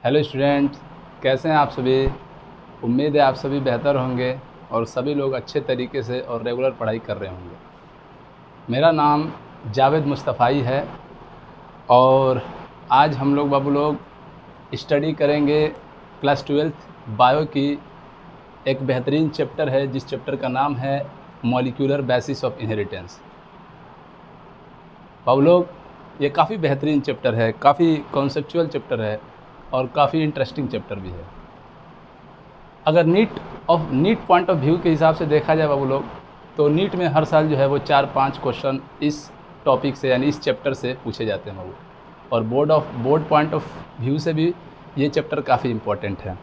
Hello students, कैसे हैं आप सभी। उम्मीद है आप सभी बेहतर होंगे और सभी लोग अच्छे तरीके से और रेगुलर पढ़ाई कर रहे होंगे। मेरा नाम जावेद मुस्तफ़ाई है और आज हम लोग बाबू लोग स्टडी करेंगे क्लास 12th बायो की एक बेहतरीन चैप्टर है जिस चैप्टर का नाम है मॉलिक्यूलर बेसिस ऑफ इनहेरिटेंस। बाबू लोग ये काफ़ी बेहतरीन चैप्टर है, काफ़ी कॉन्सेप्चुअल चैप्टर है और काफ़ी इंटरेस्टिंग चैप्टर भी है। अगर नीट पॉइंट ऑफ व्यू के हिसाब से देखा जाए बाबू लोग, तो नीट में हर साल जो है वो 4-5 क्वेश्चन इस टॉपिक से यानी इस चैप्टर से पूछे जाते हैं बाबू, और बोर्ड पॉइंट ऑफ व्यू से भी ये चैप्टर काफ़ी इम्पोर्टेंट है।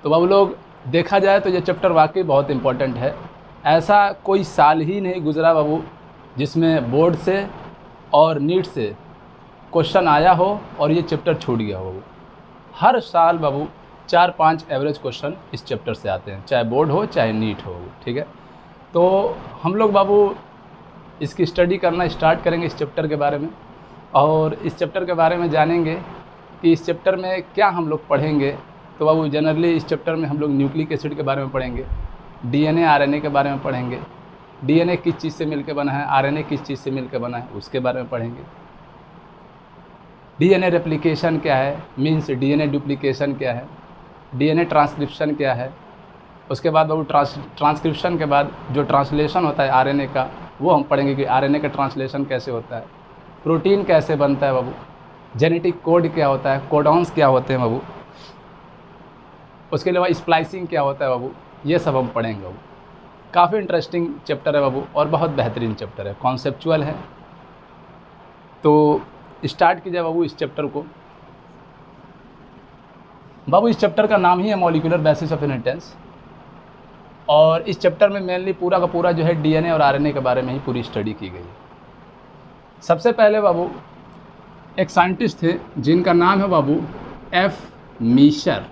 तो बाबू लोग देखा जाए तो ये चैप्टर वाकई बहुत इम्पोर्टेंट है। ऐसा कोई साल ही नहीं गुजरा बाबू जिसमें बोर्ड से और नीट से क्वेश्चन आया हो और ये चैप्टर छूट गया हो। हर साल बाबू 4-5 एवरेज क्वेश्चन इस चैप्टर से आते हैं, चाहे बोर्ड हो चाहे नीट हो। ठीक है, तो हम लोग बाबू इसकी स्टडी करना स्टार्ट करेंगे इस चैप्टर के बारे में, और इस चैप्टर के बारे में जानेंगे कि इस चैप्टर में क्या हम लोग पढ़ेंगे। तो बाबू जनरली इस चैप्टर में हम लोग न्यूक्लिक एसिड के बारे में पढ़ेंगे, डीएनए आरएनए के बारे में पढ़ेंगे, डीएनए किस चीज़ से मिलकर बना है, आरएनए किस चीज़ से मिलकर बना है उसके बारे में पढ़ेंगे। डीएनए रेप्लिकेशन क्या है, मीन्स डीएनए डुप्लीकेशन क्या है, डीएनए ट्रांसक्रिप्शन क्या है। उसके बाद बाबू ट्रांसक्रिप्शन के बाद जो ट्रांसलेशन होता है आरएनए का, वो हम पढ़ेंगे कि आरएनए का ट्रांसलेशन कैसे होता है, प्रोटीन कैसे बनता है बाबू, जेनेटिक कोड क्या होता है, कोडॉन्स क्या होते हैं बाबू, उसके अलावा स्प्लाइसिंग क्या होता है बाबू, ये सब हम पढ़ेंगे बाबू। काफ़ी इंटरेस्टिंग चैप्टर है बाबू और बहुत बेहतरीन चैप्टर है, कॉन्सेप्चुअल है। तो स्टार्ट कीजिए बाबू इस चैप्टर को। बाबू इस चैप्टर का नाम ही है मॉलिक्यूलर बेसिस ऑफ इनहेरिटेंस, और इस चैप्टर में मेनली पूरा का पूरा जो है डीएनए और आरएनए के बारे में ही पूरी स्टडी की गई है। सबसे पहले बाबू एक साइंटिस्ट थे जिनका नाम है बाबू एफ मीशर।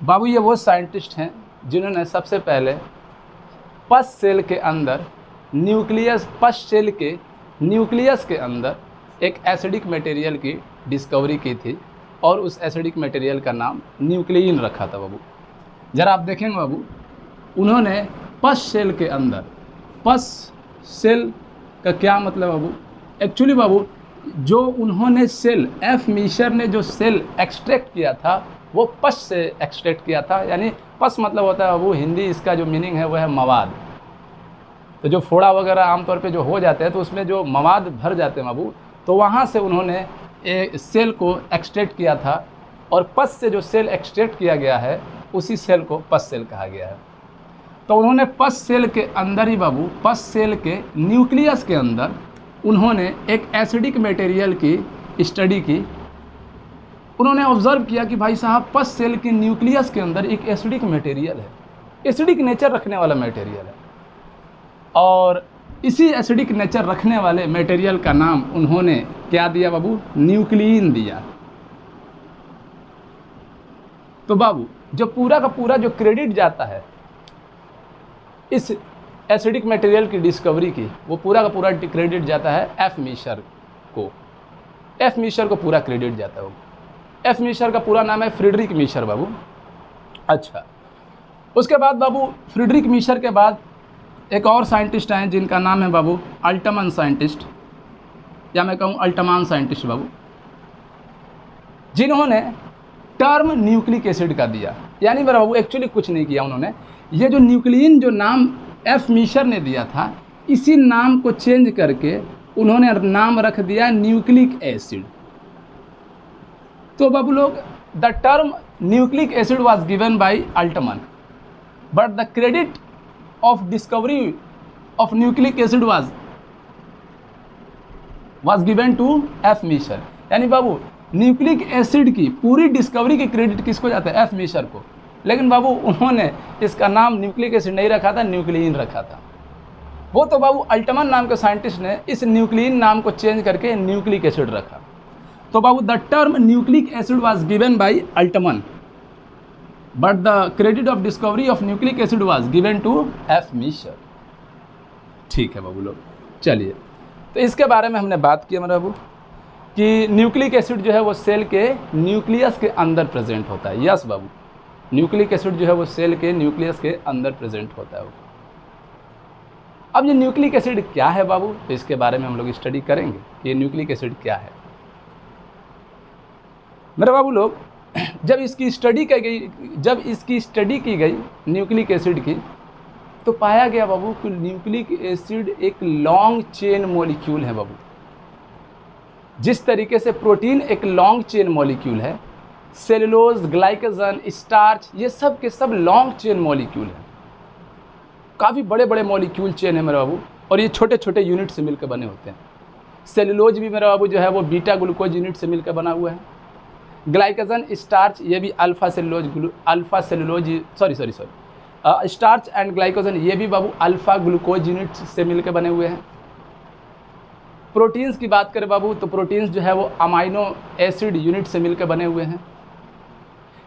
बाबू ये वो साइंटिस्ट हैं जिन्होंने सबसे पहले पस सेल के अंदर पस सेल के न्यूक्लियस के अंदर एक एसिडिक मटेरियल की डिस्कवरी की थी, और उस एसिडिक मटेरियल का नाम न्यूक्लियन रखा था बाबू। ज़रा आप देखेंगे बाबू, उन्होंने पस सेल के अंदर, पस सेल का क्या मतलब बाबू, एक्चुअली बाबू जो उन्होंने सेल, एफ मीशर ने जो सेल एक्सट्रैक्ट किया था वो पस से एक्सट्रैक्ट किया था। यानी पस मतलब होता है बाबू, हिंदी इसका जो मीनिंग है वो है मवाद। तो जो फोड़ा वगैरह आमतौर पे जो हो जाते हैं तो उसमें जो मवाद भर जाते हैं बाबू, तो वहाँ से उन्होंने सेल को एक्सट्रैक्ट किया था, और पस से जो सेल एक्सट्रैक्ट किया गया है उसी सेल को पस सेल कहा गया है। तो उन्होंने पस सेल के अंदर ही बाबू, पस सेल के न्यूक्लियस के अंदर उन्होंने एक एसिडिक मटेरियल की स्टडी की। उन्होंने ऑब्ज़र्व किया कि भाई साहब पस सेल के न्यूक्लियस के अंदर एक एसिडिक मटेरियल है, एसिडिक नेचर रखने वाला मटेरियल है, और इसी एसिडिक नेचर रखने वाले मटेरियल का नाम उन्होंने क्या दिया बाबू, न्यूक्लियन दिया। तो बाबू जो पूरा का पूरा जो क्रेडिट जाता है इस एसिडिक मटेरियल की डिस्कवरी की, वो पूरा का पूरा क्रेडिट जाता है एफ मीशर को। एफ मीशर को पूरा क्रेडिट जाता है बाबू। एफ मीशर का पूरा नाम है फ्रीडरिक मीशर बाबू। अच्छा, उसके बाद बाबू फ्रीडरिक मीशर के बाद एक और साइंटिस्ट हैं जिनका नाम है बाबू अल्टमन साइंटिस्ट, या मैं कहूँ अल्टमान साइंटिस्ट बाबू, जिन्होंने टर्म न्यूक्लिक एसिड का दिया। यानी मेरा बाबू एक्चुअली कुछ नहीं किया उन्होंने, ये जो न्यूक्लियन जो नाम एफ मीशर ने दिया था, इसी नाम को चेंज करके उन्होंने नाम रख दिया न्यूक्लिक एसिड। तो बाबू लोग the term nucleic acid was given by Altmann, but the credit of discovery of nucleic acid was given to F Miescher. यानी बाबू न्यूक्लिक एसिड की पूरी डिस्कवरी की क्रेडिट किसको जाता है, एफ मीशर को। लेकिन बाबू उन्होंने इसका नाम न्यूक्लिक एसिड नहीं रखा था, न्यूक्लियन रखा था। वो तो बाबू अल्टमन नाम के साइंटिस्ट ने इस न्यूक्लियन नाम को चेंज करके न्यूक्लिक एसिड रखा। तो बाबू the term nucleic acid was given by Altmann, but the credit of discovery of nucleic acid was given to F Miescher. ठीक है बाबू लोग, चलिए तो इसके बारे में हमने बात की हमारा बाबू। कि न्यूक्लिक एसिड जो है वो सेल के न्यूक्लियस के अंदर प्रेजेंट होता है। यस बाबू, न्यूक्लिक एसिड जो है वो सेल के न्यूक्लियस के अंदर प्रेजेंट होता है। अब ये न्यूक्लिक एसिड क्या है बाबू, तो इसके बारे में हम लोग स्टडी करेंगे कि ये न्यूक्लिक एसिड क्या है। मेरे बाबू लोग, जब इसकी स्टडी की गई न्यूक्लिक एसिड की, तो पाया गया बाबू कि न्यूक्लिक एसिड एक लॉन्ग चेन मॉलिक्यूल है बाबू। जिस तरीके से प्रोटीन एक लॉन्ग चेन मॉलिक्यूल है, सेलुलोज, ग्लाइकोजन, स्टार्च, ये सब के सब लॉन्ग चेन मॉलिक्यूल है। काफ़ी बड़े बड़े मॉलिक्यूल चेन है मेरे बाबू, और ये छोटे छोटे यूनिट से मिलकर बने होते हैं। सेलुलोज भी मेरे बाबू जो है वो बीटा ग्लूकोज यूनिट से मिलकर बना हुआ है। ग्लाइकोजन, स्टार्च, ये भी स्टार्च एंड ग्लाइकोजन, ये भी बाबू अल्फा ग्लूकोज यूनिट से मिलकर बने हुए हैं। प्रोटीन्स की बात करें बाबू, तो प्रोटीन्स जो है वो अमाइनो एसिड यूनिट से मिलकर बने हुए हैं।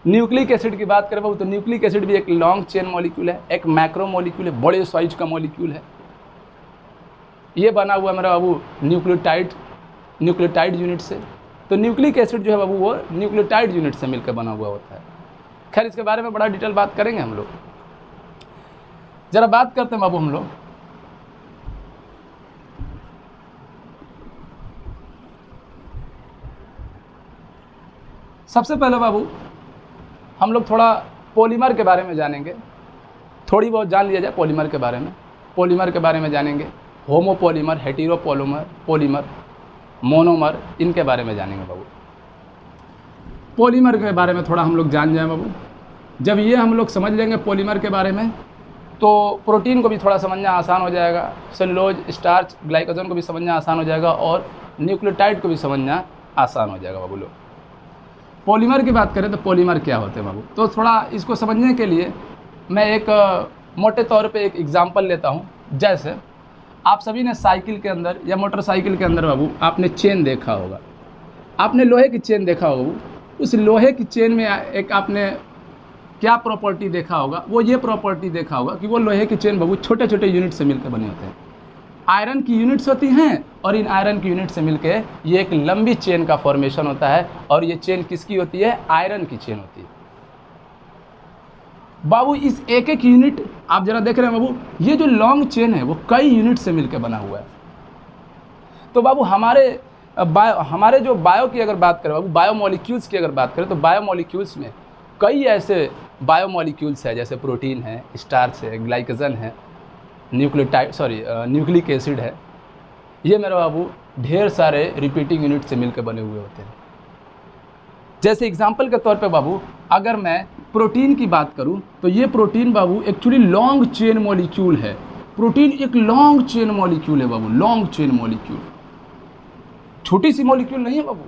न्यूक्लिक एसिड की बात करें बाबू, तो न्यूक्लिक एसिड भी एक लॉन्ग चेन मॉलिक्यूल है, एक मैक्रो मॉलिक्यूल है, बड़े साइज का मॉलिक्यूल है। ये बना हुआ मेरा बाबू न्यूक्लियोटाइड यूनिट से। तो न्यूक्लिक एसिड जो है बाबू वो न्यूक्लियोटाइड यूनिट से मिलकर बना हुआ होता है। खैर, इसके बारे में बड़ा डिटेल बात करेंगे हम लोग। जरा बात करते हैं बाबू हम लोग सबसे पहले बाबू हम लोग थोड़ा पॉलीमर के बारे में जानेंगे। थोड़ी बहुत जान लिया जाए पॉलीमर के बारे में। पॉलीमर के बारे में जानेंगे, होमोपॉलीमर, हेटेरोपॉलीमर, मोनोमर, इनके बारे में जानेंगे बाबू। पॉलीमर के बारे में थोड़ा हम लोग जान जाएं बाबू। जब ये हम लोग समझ लेंगे पॉलीमर के बारे में, तो प्रोटीन को भी थोड़ा समझना आसान हो जाएगा, सेलुलोज, स्टार्च, ग्लाइकोजन को भी समझना आसान हो जाएगा, और न्यूक्लियोटाइड को भी समझना आसान हो जाएगा बाबू लोग। पॉलीमर की बात करें तो पॉलीमर क्या होते हैं बाबू, तो थोड़ा इसको समझने के लिए मैं एक मोटे तौर पे एक एग्जांपल लेता हूँ। जैसे आप सभी ने साइकिल के अंदर या मोटरसाइकिल के अंदर बाबू आपने चेन देखा होगा, आपने लोहे की चेन देखा होगा। उस लोहे की चेन में एक आपने क्या प्रॉपर्टी देखा होगा, वो ये प्रॉपर्टी देखा होगा कि वो लोहे की चेन बाबू छोटे छोटे यूनिट से मिलकर बने होते हैं। आयरन की यूनिट्स होती हैं, और इन आयरन की यूनिट से मिलकर ये एक लंबी चेन का फॉर्मेशन होता है। और ये चेन किसकी होती है? आयरन की चेन होती है बाबू। इस एक एक यूनिट आप जरा देख रहे हैं बाबू, ये जो लॉन्ग चेन है वो कई यूनिट से मिलकर बना हुआ है। तो बाबू हमारे जो बायो की अगर बात करें बाबू, बायोमोलिक्यूल्स की अगर बात करें, तो बायोमोलिक्यूल्स में कई ऐसे बायोमोलिक्यूल्स है, जैसे प्रोटीन है, स्टार्च है, ग्लाइकोजन है, न्यूक्लिक एसिड है। ये मेरे बाबू ढेर सारे रिपीटिंग यूनिट से मिलकर बने हुए होते हैं। जैसे एग्जांपल के तौर पे बाबू अगर मैं प्रोटीन की बात करूं, तो ये प्रोटीन बाबू एक्चुअली लॉन्ग चेन मॉलिक्यूल है। प्रोटीन एक लॉन्ग चेन मॉलिक्यूल है बाबू, लॉन्ग चेन मॉलिक्यूल, छोटी सी मॉलिक्यूल नहीं है बाबू,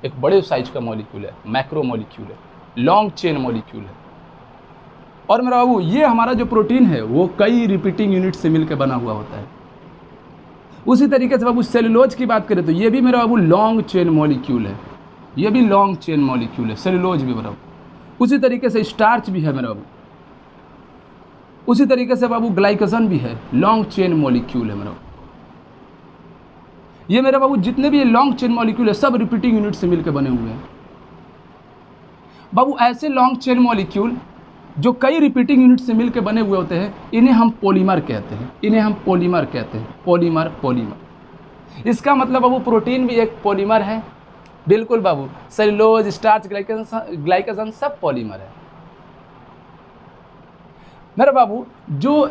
एक बड़े साइज का मॉलिक्यूल है, मैक्रो मॉलिक्यूल है, लॉन्ग चेन मॉलिक्यूल है। और मेरा बाबू ये हमारा जो प्रोटीन है वो कई रिपीटिंग यूनिट से मिलकर बना हुआ होता है। उसी तरीके से बाबू सेलुलोज की बात करें तो ये भी मेरा बाबू लॉन्ग चेन मॉलिक्यूल है, ये भी लॉन्ग चेन मॉलिक्यूल है, सेलुलोज भी मेरा बाबू। उसी तरीके से स्टार्च भी है मेरा बाबू। उसी तरीके से बाबू ग्लाइकोजन भी है, लॉन्ग चेन मॉलिक्यूल है मेरा बाबू। ये मेरे बाबू जितने भी ये लॉन्ग चेन मॉलिक्यूल है सब रिपीटिंग यूनिट से मिलकर बने हुए हैं बाबू। ऐसे लॉन्ग चेन मॉलिक्यूल जो कई रिपीटिंग यूनिट से मिलकर बने हुए होते हैं, इन्हें हम पॉलीमर कहते हैं, इन्हें हम पॉलीमर कहते हैं। पॉलीमर इसका मतलब बाबू प्रोटीन भी एक पॉलीमर है। बिल्कुल बाबू, सेलुलोज, स्टार्च, ग्लाइकोजन सब पॉलीमर है मेरे बाबू।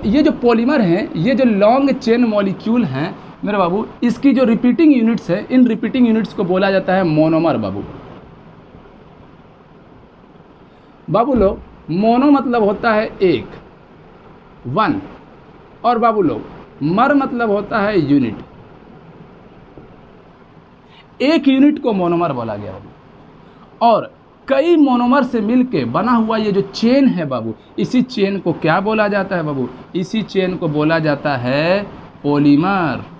ये जो पॉलीमर हैं, ये जो लॉन्ग चेन मॉलिक्यूल हैं मेरे बाबू, इसकी जो रिपीटिंग यूनिट्स है, इन रिपीटिंग यूनिट्स को बोला जाता है मोनोमर बाबू। बाबू लोग मोनो मतलब होता है एक, वन, और बाबू लोग मर मतलब होता है यूनिट। एक यूनिट को मोनोमर बोला गया बाबू। और कई मोनोमर से मिलके बना हुआ ये जो चेन है बाबू, इसी चेन को क्या बोला जाता है बाबू? इसी चेन को बोला जाता है पॉलीमर।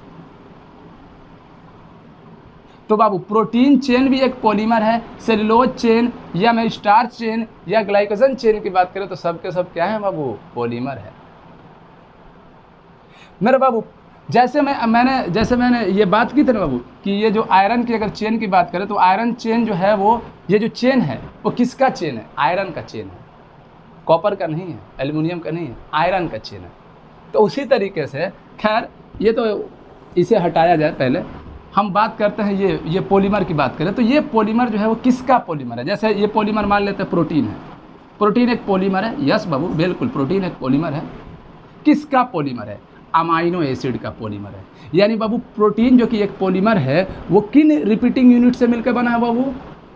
तो बाबू प्रोटीन चेन भी एक पॉलीमर है। सेलुलोज चेन या मैं स्टार्च चेन या ग्लाइकोजन चेन की बात करें तो सब के सब क्या है बाबू? पॉलीमर है मेरे बाबू। जैसे मैंने ये बात की थी ना बाबू कि ये जो आयरन की अगर चेन की बात करें तो आयरन चेन जो है वो, ये जो चेन है वो किसका चेन है? आयरन का चेन है, कॉपर का नहीं है, एल्युमिनियम का नहीं है, आयरन का चेन है। तो उसी तरीके से खैर ये तो इसे हटाया जाए, पहले हम बात करते हैं ये पॉलीमर की बात करें तो ये पॉलीमर जो है वो किसका पॉलीमर है? जैसे ये पॉलीमर मान लेते हैं प्रोटीन है, प्रोटीन एक पॉलीमर है। यस बाबू बिल्कुल, प्रोटीन एक पॉलीमर है। किसका पॉलीमर है? अमाइनो एसिड का पॉलीमर है। यानी बाबू प्रोटीन जो कि एक पॉलीमर है वो किन रिपीटिंग यूनिट से मिलकर बना है बाबू?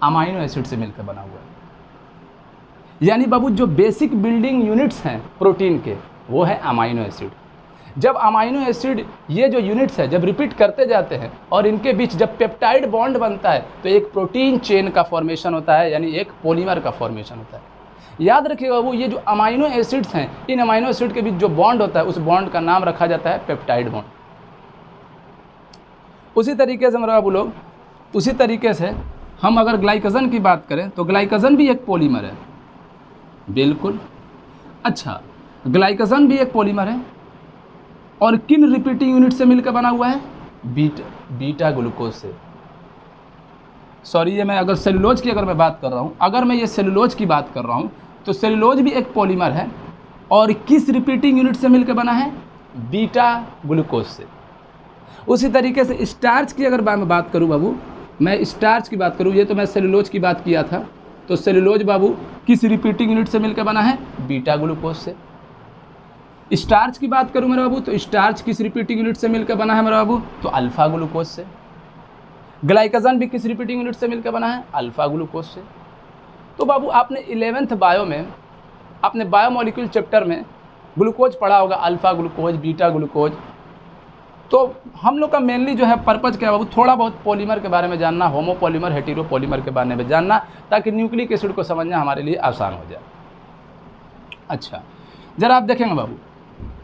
अमाइनो एसिड से मिलकर बना हुआ है। यानी बाबू जो बेसिक बिल्डिंग यूनिट्स हैं प्रोटीन के वो है अमाइनो एसिड। जब अमाइनो एसिड ये जो यूनिट्स है जब रिपीट करते जाते हैं और इनके बीच जब पेप्टाइड बॉन्ड बनता है तो एक प्रोटीन चेन का फॉर्मेशन होता है, यानी एक पॉलीमर का फॉर्मेशन होता है। याद रखिएगा बाबू, ये जो अमाइनो एसिड्स हैं इन अमाइनो एसिड के बीच जो बॉन्ड होता है उस बॉन्ड का नाम रखा जाता है पेप्टाइड बॉन्ड। उसी तरीके से मेरे बाबू लोग, उसी तरीके से हम अगर ग्लाइकोजन की बात करें तो ग्लाइकोजन भी एक पॉलीमर है। बिल्कुल, अच्छा ग्लाइकोजन भी एक पॉलीमर है और किन रिपीटिंग यूनिट से मिलकर बना हुआ है? बीटा ग्लूकोज से। सॉरी, ये मैं अगर सेलुलोज की अगर मैं बात कर रहा हूँ, अगर मैं ये सेलुलोज की बात कर रहा हूँ तो सेलुलोज भी एक पॉलीमर है और किस रिपीटिंग यूनिट से मिलकर बना है? बीटा ग्लूकोज से। उसी तरीके से स्टार्च की अगर मैं बात करूँ बाबू, मैं स्टार्च की बात करूँ, ये तो मैं सेलुलोज की बात किया था, तो सेलुलोज बाबू किस रिपीटिंग यूनिट से मिलकर बना है? बीटा ग्लूकोज से। स्टार्च की बात करूँ मेरा बाबू तो स्टार्च किस रिपीटिंग यूनिट से मिलकर बना है मेरा बाबू? तो अल्फा ग्लूकोज से। ग्लाइकोजन भी किस रिपीटिंग यूनिट से मिलकर बना है? अल्फा ग्लूकोज से। तो बाबू आपने 11th बायो में, आपने बायोमोलिक्यूल चैप्टर में ग्लूकोज पढ़ा होगा, अल्फा ग्लूकोज, बीटा ग्लूकोज। तो हम लोग का मेनली जो है पर्पज़ क्या है बाबू? थोड़ा बहुत पॉलीमर के बारे में जानना, होमोपॉलीमर, हेटेरोपॉलीमर के बारे में जानना, ताकि न्यूक्लिक एसिड को समझना हमारे लिए आसान हो जाए। अच्छा, जरा आप देखेंगे बाबू,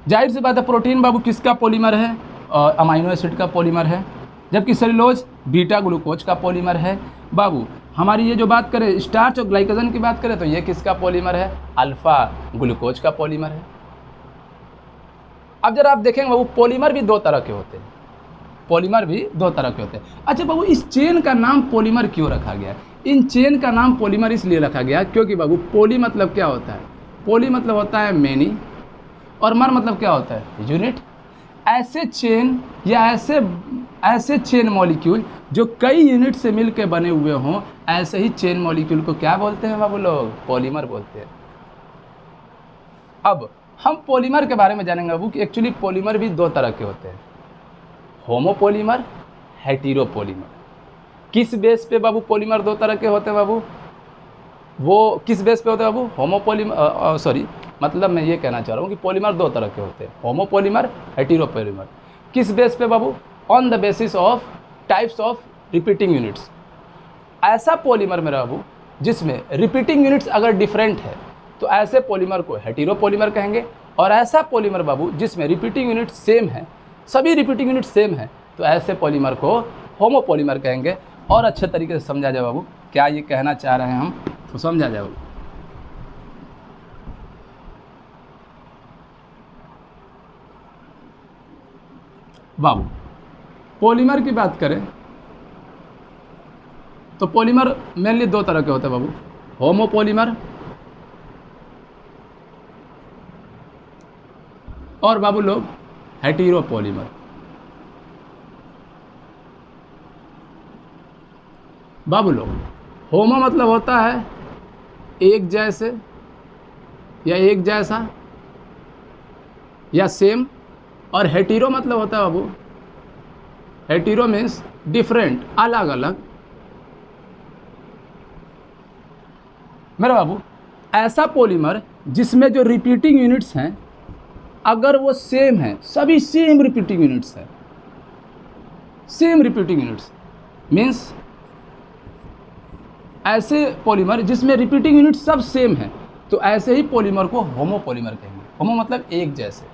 जाहिर सी बात है प्रोटीन बाबू किसका पॉलीमर है? अमाइनो एसिड का पॉलीमर है, जबकि सेलुलोज बीटा ग्लूकोज का पॉलीमर है। बाबू हमारी ये जो बात करें स्टार्च और ग्लाइकोजन की बात करें तो ये किसका पॉलीमर है? अल्फा ग्लूकोज का पॉलीमर है। अब जरा आप देखेंगे बाबू, पॉलीमर भी दो तरह के होते हैं, पॉलीमर भी दो तरह के होते हैं। अच्छा बाबू, इस चेन का नाम पॉलीमर क्यों रखा गया? इन चेन का नाम पॉलीमर इसलिए रखा गया क्योंकि बाबू पॉली मतलब क्या होता है? पॉली मतलब होता है मैनी और मर मतलब क्या होता है? यूनिट। ऐसे चेन या ऐसे चेन मॉलिक्यूल जो कई यूनिट से मिलकर बने हुए हों, ऐसे ही चेन मॉलिक्यूल को क्या बोलते हैं बाबू लोग? पॉलीमर बोलते हैं। अब हम पॉलीमर के बारे में जानेंगे बाबू कि एक्चुअली पॉलीमर भी दो तरह के होते हैं, होमोपॉलीमर, हेटेरोपॉलीमर। किस बेस पे बाबू पॉलीमर दो तरह के होते हैं बाबू? वो किस बेस पे होते हैं बाबू? होमोपॉलीमर, सॉरी मतलब मैं ये कहना चाह रहा हूँ कि पॉलीमर दो तरह के होते हैं, होमोपॉलीमर, हेटेरोपॉलीमर। किस बेस पे बाबू? On the basis of types of repeating units. ऐसा पॉलीमर मेरा बाबू जिसमें रिपीटिंग यूनिट्स अगर डिफरेंट है तो ऐसे पॉलीमर को हेटेरोपॉलीमर कहेंगे, और ऐसा पॉलीमर बाबू जिसमें रिपीटिंग यूनिट सेम है, सभी रिपीटिंग यूनिट सेम है, तो ऐसे पॉलीमर को होमोपॉलीमर कहेंगे। और अच्छे तरीके से समझा जाए बाबू क्या ये कहना चाह रहे हैं हम, तो समझा जाए बाबू। बाबू पॉलीमर की बात करें तो पॉलीमर मेनली दो तरह के होते हैं बाबू, होमोपॉलीमर और बाबू लोग हेटेरोपॉलीमर। बाबू लोग होमो मतलब होता है एक जैसे या एक जैसा या सेम, और हेटेरो मतलब होता है बाबू, हेटेरो मीन्स डिफरेंट, अलग अलग। मेरा बाबू ऐसा पॉलीमर जिसमें जो रिपीटिंग यूनिट्स हैं अगर वो सेम है, सभी सेम रिपीटिंग यूनिट्स हैं, सेम रिपीटिंग यूनिट्स मीन्स ऐसे पॉलीमर जिसमें रिपीटिंग यूनिट सब सेम है, तो ऐसे ही पॉलीमर को होमोपॉलीमर कहेंगे। होमो मतलब एक जैसे,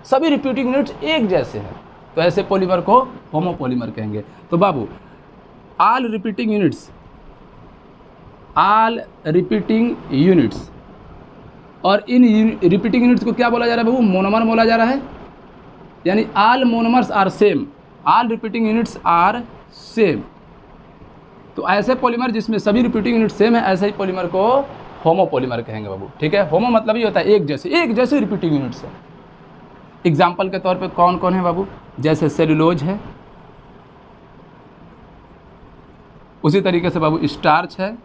सभी रिपीटिंग यूनिट्स एक जैसे हैं, तो ऐसे पॉलीमर को होमोपॉलीमर कहेंगे। तो बाबू ऑल रिपीटिंग यूनिट्स, और इन रिपीटिंग यूनिट्स को क्या बोला जा रहा है बाबू? मोनोमर बोला जा रहा है। यानी all monomers are same, all repeating units are same. तो ऐसे पॉलीमर जिसमें सभी रिपीटिंग यूनिट सेम है, ऐसे ही पॉलीमर को होमोपॉलीमर कहेंगे बाबू। ठीक है, होमो मतलब ये होता है एक जैसे रिपीटिंग यूनिट्स है। एग्जाम्पल के तौर पे कौन कौन है बाबू, जैसे सेलुलोज है, उसी तरीके से बाबू स्टार्च है,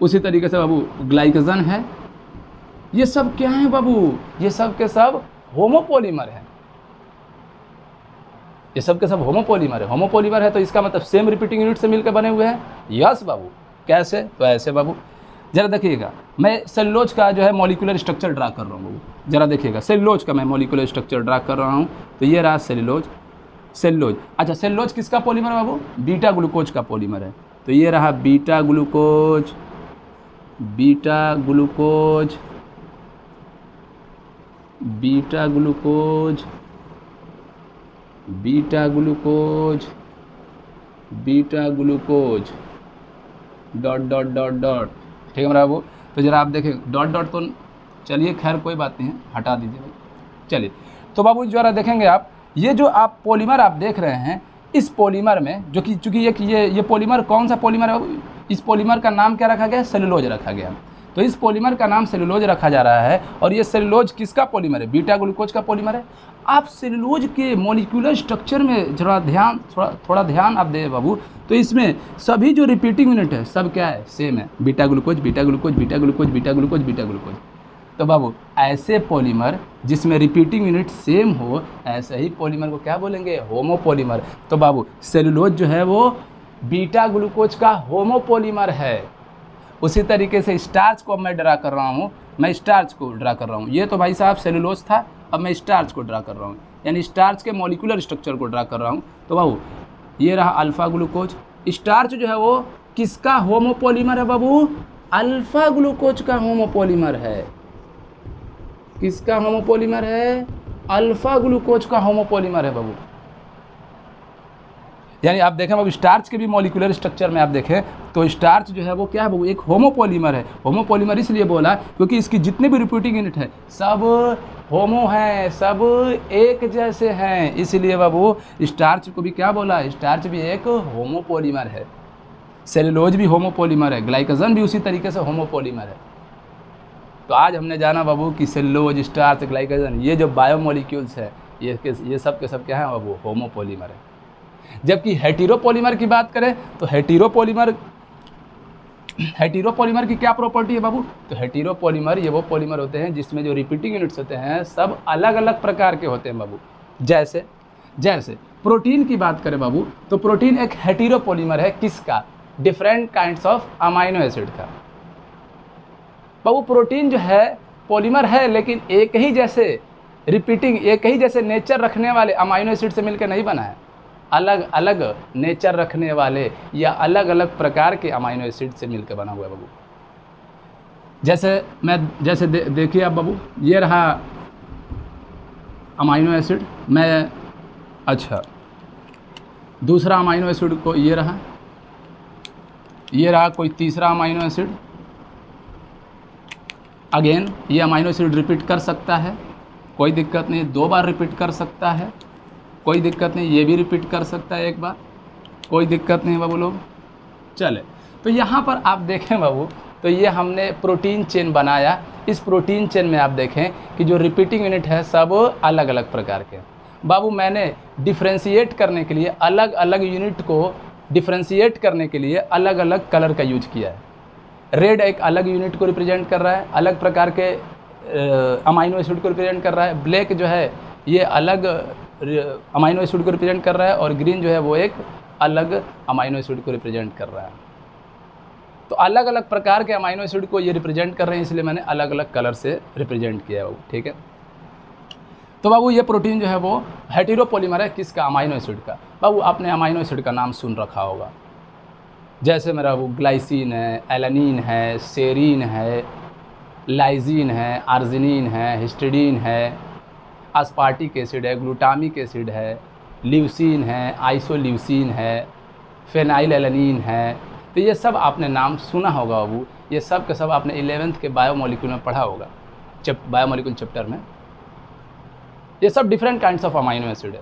उसी तरीके से बाबू ग्लाइकोजन है। ये सब क्या है बाबू, ये सब के सब होमोपॉलीमर है, ये सब के सब होमोपॉलीमर है। होमोपॉलीमर है तो इसका मतलब सेम रिपीटिंग यूनिट से मिलकर बने हुए हैं। यस बाबू, कैसे, तो ऐसे बाबू, जरा देखिएगा, मैं सेलुलोज का जो है मॉलिक्यूलर स्ट्रक्चर ड्रा कर रहा हूँ बाबू। जरा देखिएगा, सेलुलोज का मैं मॉलिक्यूलर स्ट्रक्चर ड्रा कर रहा हूँ। तो ये रहा सेलुलोज। अच्छा, सेलुलोज किसका पॉलीमर है बाबू, बीटा ग्लूकोज का पॉलीमर है। तो ये रहा beta glucose, beta glucose, beta glucose, beta glucose, beta glucose, dot dot dot dot. ठीक है मेरा बाबू। तो जरा आप देखें, डॉट डॉट तो चलिए खैर कोई बात नहीं है, हटा दीजिए भाई। चलिए, तो बाबू जरा देखेंगे आप, ये जो आप पॉलीमर आप देख रहे हैं, इस पॉलीमर में जो कि चूँकि ये पॉलीमर कौन सा पॉलीमर है बाबू, इस पॉलीमर का नाम क्या रखा गया, सेलुलोज रखा गया। तो इस पॉलीमर का नाम सेलुलोज रखा जा रहा है। और ये सेलुलोज किसका पॉलीमर है, बीटा ग्लूकोज का पॉलीमर है। आप सेलुलोज के मॉलिक्यूलर स्ट्रक्चर में जरा ध्यान, थोड़ा ध्यान आप दें बाबू। तो इसमें सभी जो रिपीटिंग यूनिट है सब क्या है, सेम है, beta glucose, beta glucose, beta glucose, beta glucose, beta glucose. तो बाबू ऐसे पॉलीमर जिसमें रिपीटिंग यूनिट सेम हो, ऐसे ही पॉलीमर को क्या बोलेंगे, होमोपॉलीमर। तो बाबू सेलुलोज जो है वो बीटा ग्लूकोज का होमोपॉलीमर है। उसी तरीके से स्टार्च को अब मैं ड्रा कर रहा हूँ, मैं स्टार्च को ड्रा कर रहा हूँ। ये तो भाई साहब सेलुलोज था, अब मैं स्टार्च को ड्रा कर रहा हूँ, यानी स्टार्च के मॉलिक्यूलर स्ट्रक्चर को ड्रा कर रहा हूँ। तो बाबू ये रहा अल्फा ग्लूकोज। स्टार्च जो है वो किसका होमोपॉलीमर है बाबू, अल्फा ग्लूकोज का होमोपॉलीमर है। किसका होमोपॉलीमर है, अल्फा ग्लूकोज का होमोपॉलीमर है बाबू। यानी आप देखें बाबू, स्टार्च के भी मॉलिक्यूलर स्ट्रक्चर में आप देखें तो स्टार्च जो है वो क्या है बाबू, एक होमोपॉलीमर है। होमोपॉलीमर इसलिए बोला क्योंकि इसकी जितने भी रिपीटिंग यूनिट है सब होमो हैं, सब एक जैसे हैं, इसलिए बाबू स्टार्च को भी क्या बोला, स्टार्च भी एक होमोपॉलीमर है। सेलुलोज भी होमोपॉलीमर है, ग्लाइकोजन भी उसी तरीके से होमोपॉलीमर है। तो आज हमने जाना बाबू कि सेलुलोज, स्टार्च, ग्लाइकोजन, ये जो बायोमोलिक्यूल्स है ये सब के सब क्या है बाबू, होमोपॉलीमर है। जबकि हेटेरोपॉलीमर की बात करें तो हेटेरोपॉलीमर की क्या प्रॉपर्टी है बाबू, तो हेटेरोपॉलीमर ये वो पॉलीमर होते हैं जिसमें जो रिपीटिंग यूनिट्स होते हैं सब अलग अलग प्रकार के होते हैं बाबू। जैसे प्रोटीन की बात करें बाबू, तो प्रोटीन एक हेटेरोपॉलीमर है, किसका, different kinds of amino acid का। बाबू प्रोटीन जो है पॉलीमर है, लेकिन एक ही जैसे नेचर रखने वाले अमाइनो एसिड से मिलकर नहीं बना है, अलग अलग नेचर रखने वाले या अलग अलग प्रकार के अमाइनो एसिड से मिलकर बना हुआ है बाबू। जैसे देखिए आप बाबू, ये रहा अमाइनो एसिड, अच्छा दूसरा अमाइनो एसिड को ये रहा कोई तीसरा अमाइनो एसिड। अगेन ये अमाइनो एसिड रिपीट कर सकता है, कोई दिक्कत नहीं, 2 बार रिपीट कर सकता है, कोई दिक्कत नहीं, ये भी रिपीट कर सकता है 1 बार, कोई दिक्कत नहीं बाबू लोग। चले, तो यहाँ पर आप देखें बाबू, तो ये हमने प्रोटीन चेन बनाया। इस प्रोटीन चेन में आप देखें कि जो रिपीटिंग यूनिट है सब अलग अलग प्रकार के बाबू। मैंने डिफ्रेंशिएट करने के लिए अलग अलग यूनिट को डिफ्रेंशिएट करने के लिए अलग अलग कलर का यूज किया है। रेड एक अलग यूनिट को रिप्रेजेंट कर रहा है, अलग प्रकार के अमाइनो एसिड को रिप्रेजेंट कर रहा है। ब्लैक जो है ये अलग अमाइनो एसिड को रिप्रेजेंट कर रहा है, और ग्रीन जो है वो एक अलग अमाइनो एसिड को रिप्रेजेंट कर रहा है। तो अलग अलग प्रकार के अमाइनो एसिड को ये रिप्रेजेंट कर रहे हैं, इसलिए मैंने अलग अलग कलर से रिप्रेजेंट किया है बाबू। ठीक है, तो बाबू ये प्रोटीन जो है वो हेटेरोपॉलीमर है, किसका, अमाइनो एसिड का। बाबू आपने अमाइनो एसिड का नाम सुन रखा होगा, जैसे मेरा वो ग्लाइसिन है, एलानिन है, सेरीन है, लाइजीन है, आर्जिनिन है, हिस्टिडीन है, अस्पार्टिक एसिड है, ग्लूटामिक एसिड है, ल्यूसीन है, आइसोल्यूसीन है, फेनाइल एलानिन है। तो ये सब आपने नाम सुना होगा बाबू, ये सब के सब आपने 11th के बायोमोलिक्यूल में पढ़ा होगा, बायोमोलिक्यूल चैप्टर में। ये सब different kinds of amino acid है।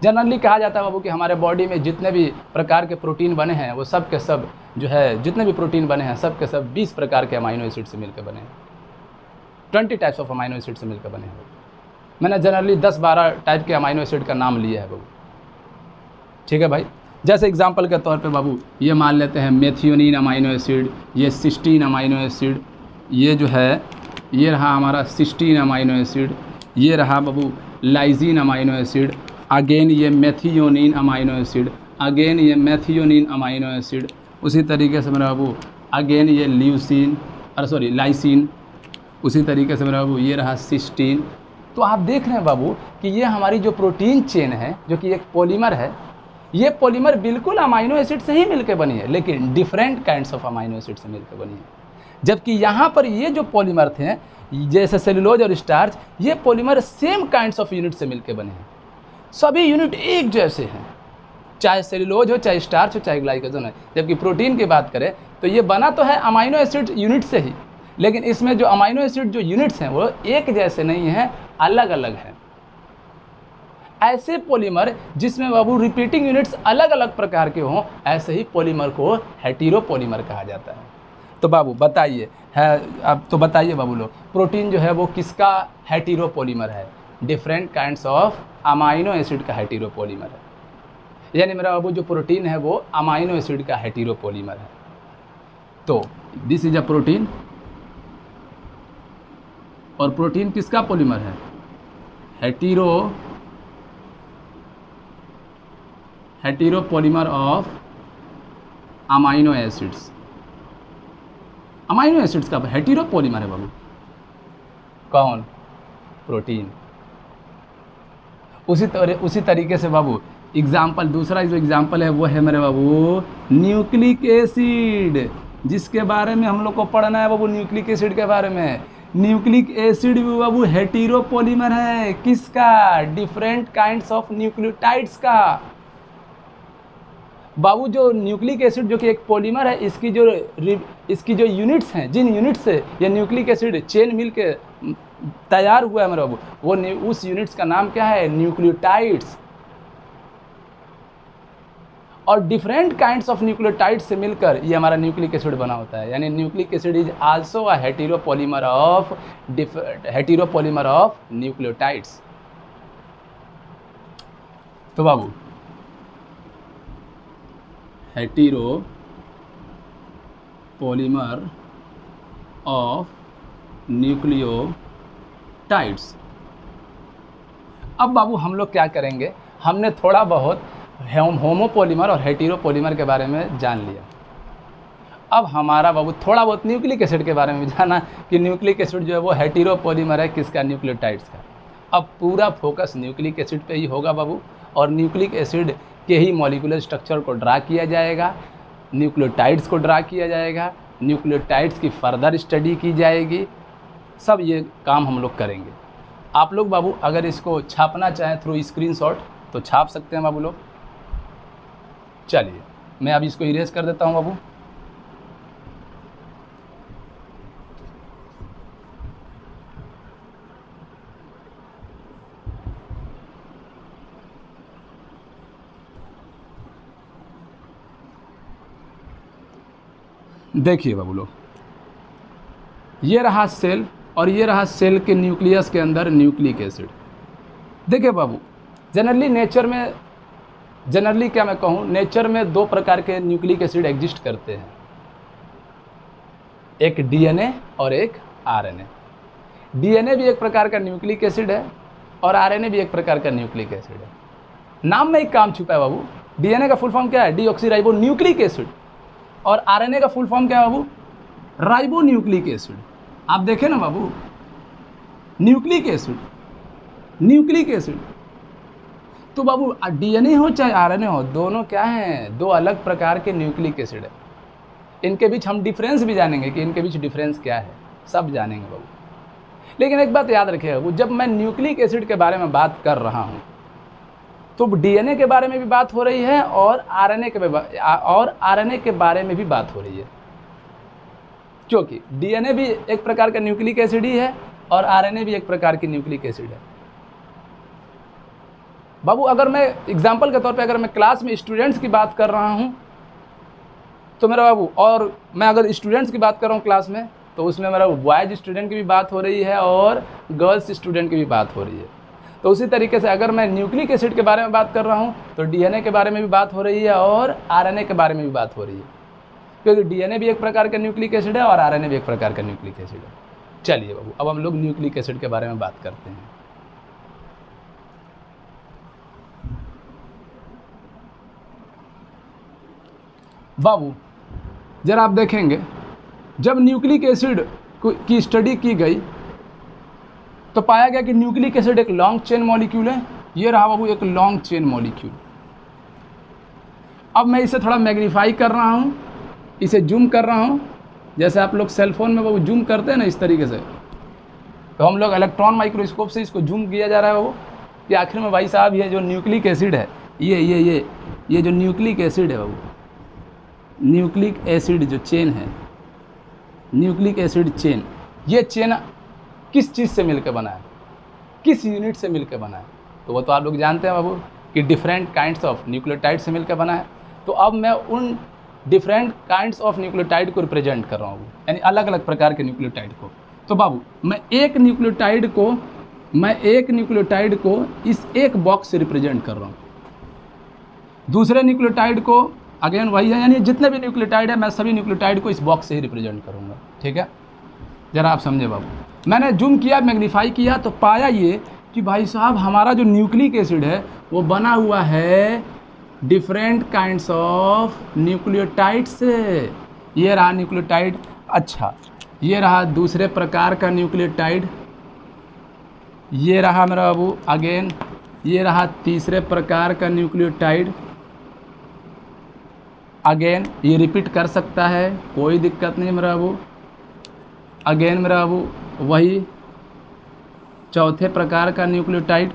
जनरली कहा जाता है बाबू कि हमारे बॉडी में जितने भी प्रकार के प्रोटीन बने हैं वो सब के सब जो है, जितने भी प्रोटीन बने हैं सब के सब 20 प्रकार के अमाइनो एसिड से मिलकर बने हैं, 20 टाइप्स ऑफ अमाइनो एसिड से मिलकर बने हैं। मैंने जनरली 10-12 टाइप के अमाइनो एसिड का नाम लिया है बाबू, ठीक है भाई। जैसे एग्जांपल के तौर पे बाबू ये मान लेते हैं मेथियोनिन अमाइनो एसिड, ये सिस्टीन अमाइनो एसिड, ये जो है ये रहा हमारा सिस्टीन अमाइनो एसिड, ये रहा बाबू लाइजीन अमाइनो एसिड, अगेन ये मेथियोनिन अमाइनो एसिड, अगेन ये मेथियोनिन अमाइनो एसिड, उसी तरीके से मेरा बाबू अगेन ये लाइसिन, उसी तरीके से मेरा बाबू ये रहा सिस्टीन। तो आप देख रहे हैं बाबू कि ये हमारी जो प्रोटीन चेन है जो कि एक पॉलीमर है, ये पॉलीमर बिल्कुल अमाइनो एसिड से ही मिलकर बनी है, लेकिन different kinds of amino acid से मिलकर बनी है। जबकि यहाँ पर ये जो पॉलीमर थे जैसे सेलुलोज और स्टार्च, ये polymer same kinds of unit से मिलकर बने हैं, सभी यूनिट एक जैसे हैं, चाहे सेलुलोज हो, चाहे स्टार्च हो, चाहे ग्लाइकोजन है। जबकि प्रोटीन की बात करें तो ये बना तो है अमाइनो एसिड यूनिट से ही, लेकिन इसमें जो अमाइनो एसिड जो यूनिट्स हैं वो एक जैसे नहीं हैं, अलग अलग हैं। ऐसे पॉलीमर जिसमें बाबू रिपीटिंग यूनिट्स अलग अलग प्रकार के हों, ऐसे ही पॉलीमर को हेटेरोपॉलीमर कहा जाता है। तो बाबू बताइए अब तो बताइए बाबू लोग, प्रोटीन जो है वो किसका हेटेरोपॉलीमर है? Different kinds of amino acid का हेटेरोपॉलीमर है। यानी मेरा बाबू जो प्रोटीन है वो अमाइनो एसिड का हेटेरोपॉलीमर है। तो दिस इज अ प्रोटीन, और प्रोटीन किसका पॉलीमर है? Heteropolymer of amino acids. Amino acids का हेटेरोपॉलीमर है बाबू कौन? प्रोटीन। उसी तरीके से बाबू एग्जाम्पल, दूसरा जो एग्जाम्पल है वो है मेरे बाबू न्यूक्लिक एसिड, जिसके बारे में हम लोग को पढ़ना है बाबू, न्यूक्लिक एसिड के बारे में। न्यूक्लिक एसिड भी बाबू हेटेरोपॉलीमर है, किसका? डिफरेंट काइंड्स ऑफ न्यूक्लियोटाइड्स का। बाबू जो न्यूक्लिक एसिड जो कि एक पॉलीमर है, इसकी जो यूनिट्स हैं, जिन यूनिट से ये न्यूक्लिक एसिड चेन मिल के तैयार हुआ है मेरे बाबू, वो उस यूनिट्स का नाम क्या है? न्यूक्लियोटाइड्स। और डिफरेंट काइंड्स ऑफ न्यूक्लियोटाइड्स से मिलकर ये हमारा न्यूक्लिक एसिड बना होता है। यानी nucleic acid is also a heteropolymer of nucleotides. तो बाबू हेटेरोपॉलीमर ऑफ न्यूक्लियोटाइड्स। अब बाबू हम लोग क्या करेंगे, हमने थोड़ा बहुत होमोपॉलीमर और हेटेरोपॉलीमर के बारे में जान लिया। अब हमारा बाबू थोड़ा बहुत न्यूक्लिक एसिड के बारे में जाना कि न्यूक्लिक एसिड जो है वो हेटेरोपॉलीमर है किसका? न्यूक्लियोटाइड्स का। अब पूरा फोकस न्यूक्लिक एसिड पे ही होगा बाबू, और न्यूक्लिक एसिड के ही मॉलिक्यूलर स्ट्रक्चर को ड्रा किया जाएगा, न्यूक्लियोटाइड्स को ड्रा किया जाएगा, न्यूक्लियोटाइड्स की फर्दर स्टडी की जाएगी। सब ये काम हम लोग करेंगे। आप लोग बाबू अगर इसको छापना चाहें थ्रू स्क्रीनशॉट तो छाप सकते हैं बाबू लोग। चलिए मैं अभी इसको इरेज कर देता हूं बाबू। देखिए बाबू लोग, ये रहा सेल और ये रहा सेल के न्यूक्लियस के अंदर न्यूक्लिक एसिड। देखिए बाबू जनरली क्या मैं कहूँ, नेचर में दो प्रकार के न्यूक्लिक एसिड एग्जिस्ट करते हैं, एक डीएनए और एक आरएनए। डीएनए भी एक प्रकार का न्यूक्लिक एसिड है और आरएनए भी एक प्रकार का न्यूक्लिक एसिड है। नाम में एक काम छुपा है बाबू। डीएनए का फुल फॉर्म क्या है? Deoxyribo nucleic acid. और आरएनए का फुल फॉर्म क्या है बाबू? Ribo nucleic acid. आप देखें ना बाबू, न्यूक्लिक एसिड। तो बाबू डीएनए हो चाहे आरएनए हो, दोनों क्या हैं? दो अलग प्रकार के न्यूक्लिक एसिड है। इनके बीच हम डिफरेंस भी जानेंगे कि इनके बीच डिफरेंस क्या है, सब जानेंगे बाबू। लेकिन एक बात याद रखिएगा बाबू, जब मैं न्यूक्लिक एसिड के बारे में बात कर रहा हूँ तो डीएनए के बारे में भी बात हो रही है और आरएनए के बारे में भी बात हो रही है, क्योंकि डीएनए भी एक प्रकार का न्यूक्लिक एसिड ही है और आरएनए भी एक प्रकार की न्यूक्लिक एसिड है। बाबू अगर मैं एग्जाम्पल के तौर पे अगर मैं क्लास में स्टूडेंट्स की बात कर रहा हूँ तो मेरा बाबू, और मैं अगर स्टूडेंट्स की बात कर रहा हूँ क्लास में, तो उसमें मेरा बॉयज़ स्टूडेंट की भी बात हो रही है और गर्ल्स स्टूडेंट की भी बात हो रही है। तो उसी तरीके से अगर मैं न्यूक्लिक एसिड के बारे में बात कर रहा हूँ तो डीएनए के बारे में भी बात हो रही है और आरएनए के बारे में भी बात हो रही है, क्योंकि डीएनए भी एक प्रकार का न्यूक्लिक एसिड है और आरएनए भी एक प्रकार का न्यूक्लिक एसिड है। चलिए बाबू, अब हम लोग न्यूक्लिक एसिड के बारे में बात करते हैं। बाबू जरा आप देखेंगे, जब न्यूक्लिक एसिड की स्टडी की गई तो पाया गया कि न्यूक्लिक एसिड एक लॉन्ग चेन मॉलिक्यूल है। ये रहा बाबू एक लॉन्ग चेन मॉलिक्यूल। अब मैं इसे थोड़ा मैग्नीफाई कर रहा हूँ, इसे जूम कर रहा हूँ, जैसे आप लोग सेल फोन में बाबू जूम करते हैं ना, इस तरीके से। तो हम लोग इलेक्ट्रॉन माइक्रोस्कोप से इसको जूम किया जा रहा है बाबू कि आखिर में भाई साहब ये जो न्यूक्लिक एसिड है, ये जो न्यूक्लिक एसिड है बाबू, न्यूक्लिक एसिड जो चेन है, न्यूक्लिक एसिड चेन, ये चेन किस चीज़ से मिलकर बना है, किस यूनिट से मिलकर बना है? तो वो तो आप लोग जानते हैं बाबू कि डिफरेंट काइंड्स ऑफ न्यूक्लियोटाइड से मिलकर बना है। तो अब मैं उन डिफरेंट काइंड्स ऑफ न्यूक्लियोटाइड को रिप्रेजेंट कर रहा हूँ, यानी अलग अलग प्रकार के न्यूक्लियोटाइड को। तो बाबू मैं एक न्यूक्लियोटाइड को इस एक बॉक्स से रिप्रेजेंट कर रहा हूँ, दूसरे न्यूक्लियोटाइड को अगेन वही है, यानी जितने भी न्यूक्लियोटाइड है मैं सभी न्यूक्लियोटाइड को इस बॉक्स से ही रिप्रेजेंट करूँगा। ठीक है, ज़रा आप समझे बाबू। मैंने जूम किया, मैग्नीफाई किया, तो पाया ये कि भाई साहब हमारा जो न्यूक्लिक एसिड है वो बना हुआ है डिफरेंट काइंड्स ऑफ न्यूक्लियोटाइड से। ये रहा न्यूक्लियोटाइड। अच्छा, ये रहा दूसरे प्रकार का न्यूक्लियोटाइड, ये रहा मेरा बाबू अगेन, ये रहा तीसरे प्रकार का न्यूक्लियोटाइड। अगेन ये रिपीट कर सकता है, कोई दिक्कत नहीं मेरा बाबू। अगेन मेरा बाबू वही चौथे प्रकार का न्यूक्लियोटाइड।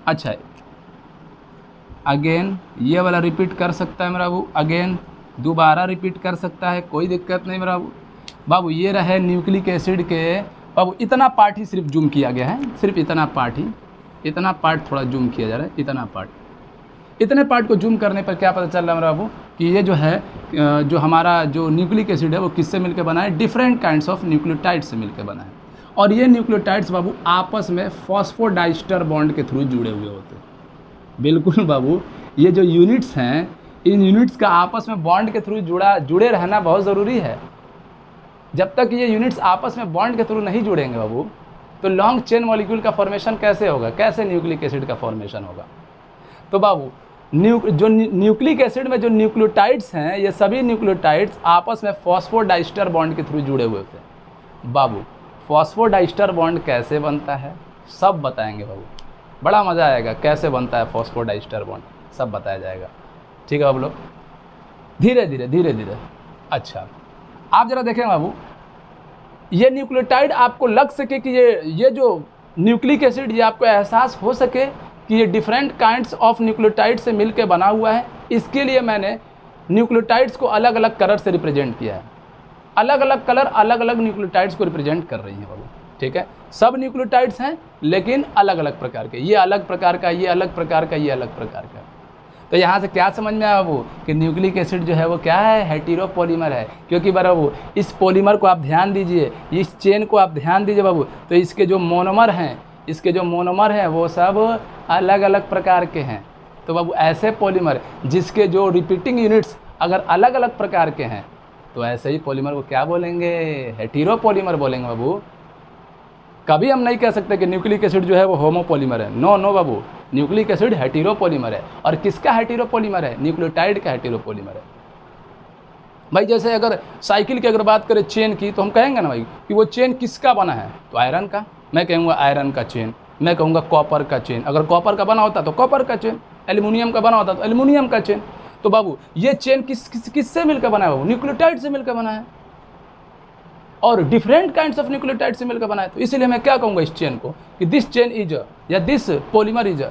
अच्छा, अगेन ये वाला रिपीट कर सकता है मेरा बाबू, अगेन दोबारा रिपीट कर सकता है, कोई दिक्कत नहीं मेरा बाबू। बाबू ये रहे न्यूक्लिक एसिड के बाबू, इतना पार्ट ही सिर्फ जूम किया गया है, सिर्फ इतना पार्ट ही, इतना पार्ट थोड़ा जूम किया जा रहा है, इतना पार्ट। इतने पार्ट को जूम करने पर क्या पता चल रहा है मेरा बाबू कि ये जो है जो हमारा जो न्यूक्लिक एसिड है वो किससे मिलकर बना है? डिफरेंट काइंड्स ऑफ न्यूक्लियोटाइड से मिलकर बना है। और ये न्यूक्लियोटाइड्स बाबू आपस में फॉस्फोडाइस्टर बॉन्ड के थ्रू जुड़े हुए होते हैं। बिल्कुल बाबू, ये जो यूनिट्स हैं, इन यूनिट्स का आपस में बॉन्ड के थ्रू जुड़े रहना बहुत ज़रूरी है। जब तक ये यूनिट्स आपस में बॉन्ड के थ्रू नहीं जुड़ेंगे बाबू, तो लॉन्ग चेन मॉलिक्यूल का फॉर्मेशन कैसे होगा, कैसे न्यूक्लिक एसिड का फॉर्मेशन होगा? तो बाबू न्यूक्लिक एसिड में जो न्यूक्लियोटाइड्स हैं, ये सभी न्यूक्लियोटाइड्स आपस में फॉस्फोडाइस्टर बॉन्ड के थ्रू जुड़े हुए होते हैं। बाबू फॉस्फोडाइस्टर बॉन्ड कैसे बनता है सब बताएंगे बाबू, बड़ा मज़ा आएगा। कैसे बनता है फॉस्फोडाइस्टर बॉन्ड सब बताया जाएगा। ठीक है बाबू लोग, धीरे धीरे। अच्छा, आप ज़रा देखें बाबू, ये न्यूक्लियोटाइड आपको लग सके कि ये जो न्यूक्लिक एसिड, ये आपको एहसास हो सके कि ये डिफरेंट काइंड्स ऑफ न्यूक्लियोटाइड से मिलकर बना हुआ है। इसके लिए मैंने न्यूक्लियोटाइड्स को अलग अलग कलर से रिप्रेजेंट किया है। अलग अलग कलर अलग अलग न्यूक्लियोटाइड्स को रिप्रेजेंट कर रही हैं बाबू। ठीक है, सब न्यूक्लियोटाइड्स हैं लेकिन अलग अलग प्रकार के, ये अलग प्रकार का, ये अलग प्रकार का, ये अलग प्रकार का। तो यहाँ से क्या समझ में आया बाबू कि न्यूक्लिक एसिड जो है वो क्या है? हेटेरोपॉलीमर है। क्योंकि बाबू इस पॉलीमर को आप ध्यान दीजिए, इस चेन को आप ध्यान दीजिए बाबू, तो इसके जो मोनोमर हैं वो सब अलग अलग प्रकार के हैं। तो बाबू ऐसे पॉलीमर जिसके जो रिपीटिंग यूनिट्स अगर अलग अलग प्रकार के हैं, तो ऐसे ही पॉलीमर को क्या बोलेंगे? हेटेरोपॉलीमर बोलेंगे बाबू। कभी हम नहीं कह सकते कि न्यूक्लिक एसिड जो है वो होमोपॉलीमर है। नो बाबू, न्यूक्लिक एसिड हेटेरोपॉलीमर है। और किसका हेटेरोपॉलीमर है? न्यूक्लियोटाइड का हेटेरोपॉलीमर है भाई। जैसे अगर साइकिल की अगर बात करें चेन की, तो हम कहेंगे ना भाई कि वो चेन किसका बना है? तो आयरन का। मैं कहूँगा आयरन का चेन, मैं कहूँगा कॉपर का चेन। अगर कॉपर का बना होता तो कॉपर का चेन, एल्युमिनियम का बना होता तो एल्युमिनियम का चेन। तो बाबू ये चेन किससे मिलकर बना है बाबू? न्यूक्लियोटाइड से मिलकर बना है, और डिफरेंट काइंड्स ऑफ न्यूक्लियोटाइड से मिलकर बना है। तो इसलिए मैं क्या कहूँगा इस चेन को कि दिस चेन इज या दिस पॉलीमर इज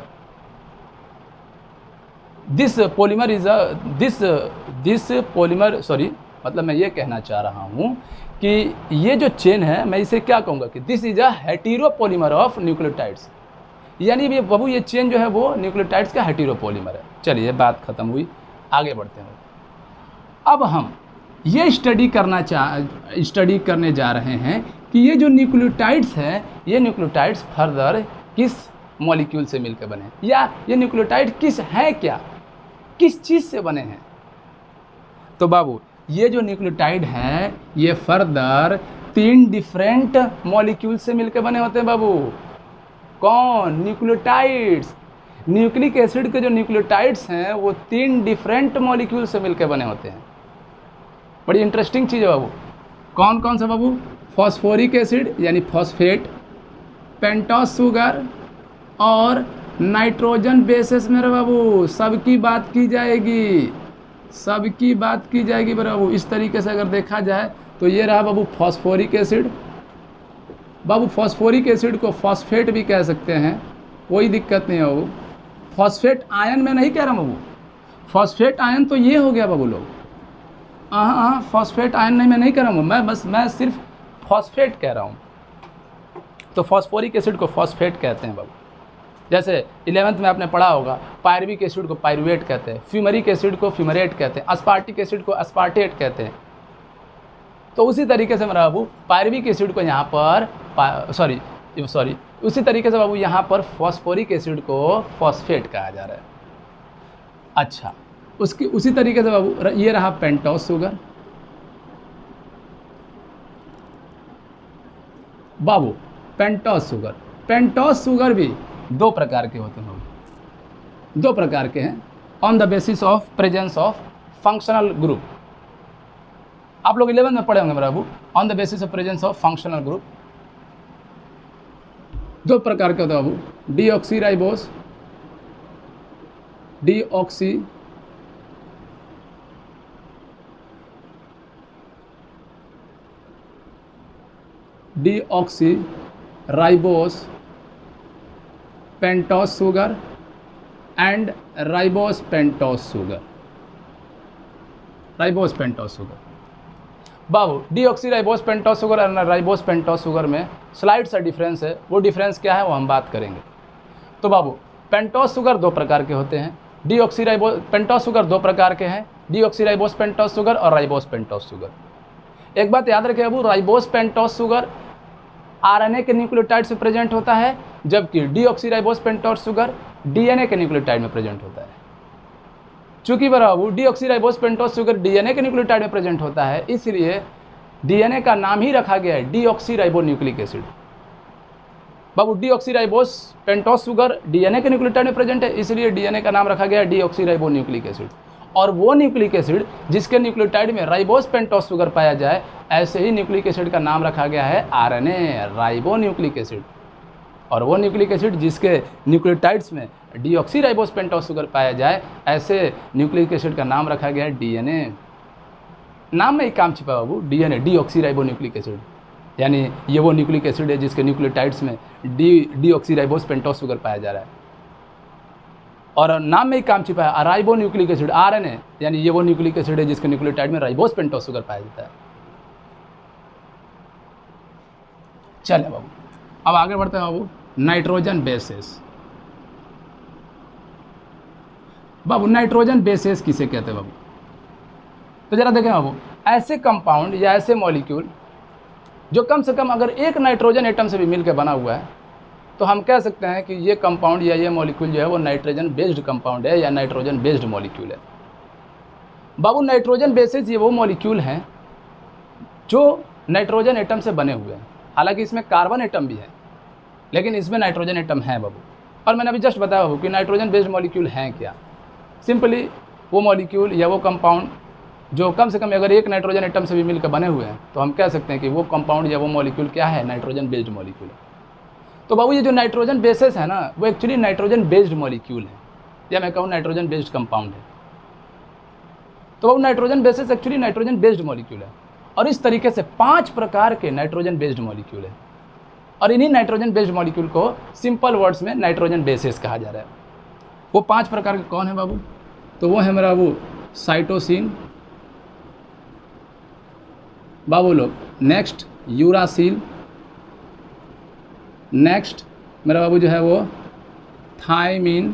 मतलब मैं ये कहना चाह रहा हूँ कि ये जो चेन है, मैं इसे क्या कहूँगा कि this is a heteropolymer of nucleotides. यानी ये बाबू ये चेन जो है वो न्यूक्लियोटाइड्स का हेटेरोपॉलीमर है। चलिए बात खत्म हुई, आगे बढ़ते हैं। अब हम ये स्टडी करने जा रहे हैं कि ये जो न्यूक्लियोटाइड्स हैं, ये न्यूक्लियोटाइड्स फर्दर किस मॉलिक्यूल से मिलकर बने हैं, या ये न्यूक्लियोटाइड किस हैं, क्या किस चीज़ से बने हैं। तो बाबू ये जो न्यूक्लियोटाइड हैं ये फर्दर 3 डिफरेंट मॉलिक्यूल से मिलकर बने होते हैं बाबू। कौन? न्यूक्लियोटाइड्स। न्यूक्लिक एसिड के जो न्यूक्लियोटाइड्स हैं वो 3 डिफरेंट मॉलिक्यूल से मिलकर बने होते हैं। बड़ी इंटरेस्टिंग चीज़ है बाबू। कौन कौन सा बाबू? फॉस्फोरिक एसिड यानी फॉस्फेट, पेंटोस शुगर और नाइट्रोजन बेसिस मेरे बाबू। सबकी बात की जाएगी, सबकी बात की जाएगी मेरे बाबू। इस तरीके से अगर देखा जाए तो ये रहा बाबू फॉस्फोरिक एसिड। बाबू फॉस्फोरिक एसिड को फॉस्फेट भी कह सकते हैं, कोई दिक्कत नहीं है बाबू। फॉस्फेट आयन में नहीं कह रहा बाबू, फॉस्फेट आयन तो ये हो गया बाबू लोग। हाँ फॉस्फेट आयन नहीं, मैं नहीं कह रहा हूँ, मैं सिर्फ फॉस्फेट कह रहा हूँ। तो फॉस्फोरिक एसिड को फॉस्फेट कहते हैं बाबू। जैसे 11th में आपने पढ़ा होगा, पायरुविक एसिड को पायरुवेट कहते हैं, फ्यूमरिक एसिड को फ्यूमरेट कहते हैं, अस्पार्टिक एसिड को अस्पार्टेट कहते हैं। तो उसी तरीके से मेरा बाबू पायरुविक एसिड को यहाँ पर उसी तरीके से बाबू यहाँ पर फॉस्फोरिक एसिड को फॉस्फेट कहा जा रहा है। अच्छा, उसी तरीके से बाबू ये रहा पेंटोस शुगर। बाबू पेंटोस शुगर भी 2 प्रकार के होते हैं बाबू, 2 प्रकार के हैं। On the basis of presence of functional group. आप लोग 11th में पढ़े होंगे मेरा बाबू, on the basis of presence of functional group. 2 प्रकार के होते हैं बाबू, deoxy ribose, deoxy ribose pentose sugar and ribose pentose sugar. बाबू डीऑक्सी राइबोस पेंटोस शुगर और राइबोस पेंटोस शुगर में स्लाइड सा डिफरेंस है। वो डिफरेंस क्या है वो हम बात करेंगे। तो बाबू पेंटोस शुगर 2 प्रकार के होते हैं, पेंटोस शुगर 2 प्रकार के हैं, डीऑक्सी राइबोस पेंटोस शुगर और राइबोस पेंटोस शुगर। एक बात याद रखें बाबू, राइबोस पेंटोस शुगर आरएनए के न्यूक्लियोटाइड से प्रेजेंट होता है, जबकि deoxy ribose pentose sugar DNA के न्यूक्लियोटाइड में प्रेजेंट होता है। चूंकि बाबू deoxy ribose pentose sugar DNA के न्यूक्लियोटाइड में प्रेजेंट होता है, इसलिए डीएनए का नाम ही रखा गया है डीऑक्सी राइबो न्यूक्लिक एसिड। बाबू deoxy ribose pentose sugar DNA के न्यूक्लियोटाइड में प्रेजेंट है, इसलिए डीएनए का नाम रखा गया है डीऑक्सी राइबो न्यूक्लिक एसिड। और वो न्यूक्लिक एसिड जिसके न्यूक्लियोटाइड में राइबोस पेंटोस शुगर पाया जाए, ऐसे ही न्यूक्लिक एसिड का नाम रखा गया है आरएनए राइबो न्यूक्लिक एसिड। और वो न्यूक्लिक एसिड जिसके न्यूक्लियोटाइड्स में डीऑक्सी राइबोस पेंटोस शुगर पाया जाए, ऐसे न्यूक्लिक एसिड का नाम रखा गया है डीएनए। नाम में ही काम छिपा बाबू, DNA deoxy ribo nucleic acid, यानी ये वो न्यूक्लिक एसिड है जिसके न्यूक्लियोटाइड्स में डीऑक्सी राइबोस पेंटोस शुगर पाया जा रहा है। और नाम में ही काम छिपा है राइबो न्यूक्लिक एसिड आरएनए, यानी ये वो न्यूक्लिक एसिड है जिसके न्यूक्लियोटाइड में राइबोस पेंटोस शुगर पाया जाता है। चलिए बाबू अब आगे बढ़ते हैं बाबू, नाइट्रोजन बेसेस। बाबू नाइट्रोजन बेसेस किसे कहते हैं बाबू? तो जरा देखें बाबू, ऐसे कंपाउंड या ऐसे मॉलिक्यूल जो कम से कम अगर एक नाइट्रोजन एटम से भी मिलकर बना हुआ है, तो हम कह सकते हैं कि ये कंपाउंड या ये मॉलिक्यूल जो है वो नाइट्रोजन बेस्ड कंपाउंड है या नाइट्रोजन बेस्ड मॉलिक्यूल है। बाबू नाइट्रोजन बेसेस ये वो मॉलिक्यूल हैं जो नाइट्रोजन एटम से बने हुए हैं। हालांकि इसमें कार्बन एटम भी है, लेकिन इसमें नाइट्रोजन एटम है बाबू। और मैंने अभी जस्ट बताया बाबू कि नाइट्रोजन बेस्ड मॉलिक्यूल हैं क्या। सिंपली वो मॉलिक्यूल या वो कंपाउंड जो कम से कम अगर एक नाइट्रोजन एटम से भी मिलकर बने हुए हैं, तो हम कह सकते हैं कि वो कंपाउंड या वो मॉलिक्यूल क्या है, नाइट्रोजन बेस्ड मॉलिक्यूल है। तो बाबू ये जो नाइट्रोजन बेसेस है ना, वो एक्चुअली नाइट्रोजन बेस्ड मॉलिक्यूल है, या मैं कहूँ नाइट्रोजन बेस्ड कंपाउंड है। तो बाबू nitrogen bases actually nitrogen based molecule है। और इस तरीके से 5 प्रकार के नाइट्रोजन बेस्ड मॉलिक्यूल है, और इन्हीं नाइट्रोजन बेस्ड मॉलिक्यूल को सिंपल वर्ड्स में नाइट्रोजन बेसेस कहा जा रहा है। वो 5 प्रकार के कौन है बाबू? तो वो है मेरा बाबू साइटोसिन, बाबू लोग नेक्स्ट यूरासिल, नेक्स्ट मेरा बाबू जो है वो थायमीन,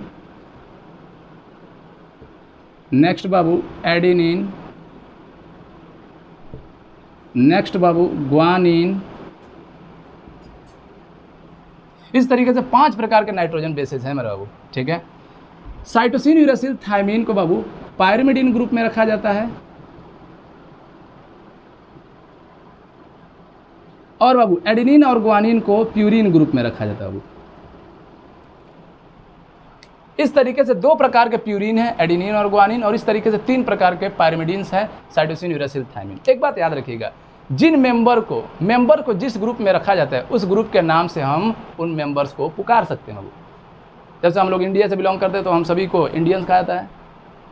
नेक्स्ट बाबू एडेनिन, नेक्स्ट बाबू ग्वानिन। इस तरीके से 5 प्रकार के नाइट्रोजन बेसेस हैं मेरे बाबू, ठीक है। साइटोसिन, यूरासिल, थायमीन को बाबू पायरिमिडीन ग्रुप में रखा जाता है, और बाबू एडेनिन और ग्वानिन को प्यूरिन ग्रुप में रखा जाता है बाबू। इस तरीके से 2 प्रकार के प्यूरिन है, एडेनिन और ग्वानिन, और इस तरीके से 3 प्रकार के पायरिमिडीन्स हैं, साइटोसिन, यूरासिल, थायमीन। एक बात याद रखिएगा, जिन मेंबर को जिस ग्रुप में रखा जाता है उस ग्रुप के नाम से हम उन मेंबर्स को पुकार सकते हैं बाबू। जैसे हम लोग इंडिया से बिलोंग करते हैं तो हम सभी को इंडियंस कहा जाता है,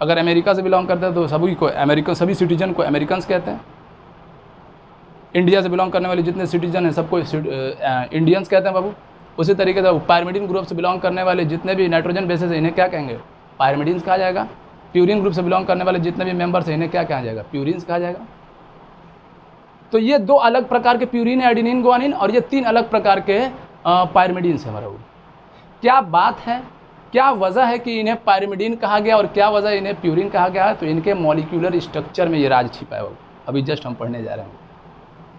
अगर अमेरिका से बिलोंग करते हैं तो सभी को अमेरिकन, सभी सिटीजन को अमेरिकन्स कहते हैं। इंडिया से बिलोंग करने वाले जितने सिटीजन हैं सबको इंडियंस कहते हैं बाबू। उसी तरीके से पायरिमिडीन ग्रुप से बिलोंग करने वाले जितने भी नाइट्रोजन बेसेस हैं इन्हें क्या कहेंगे? पायरिमिडीन्स कहा जाएगा। प्यूरिन ग्रुप से बिलोंग करने वाले जितने भी मेंबर्स हैं इन्हें क्या कहा जाएगा? प्यूरिन्स कहा जाएगा। तो ये 2 अलग प्रकार के प्यूरिन है, एडेनिन, ग्वानिन, और ये 3 अलग प्रकार के पायरिमिडीन्स है हमारा। क्या बात है, क्या वजह है कि इन्हें पायरिमिडीन कहा गया और क्या वजह इन्हें प्यूरिन कहा गया है? तो इनके मॉलिक्यूलर स्ट्रक्चर में ये राज छिपा है बाबू, अभी जस्ट हम पढ़ने जा रहे हैं,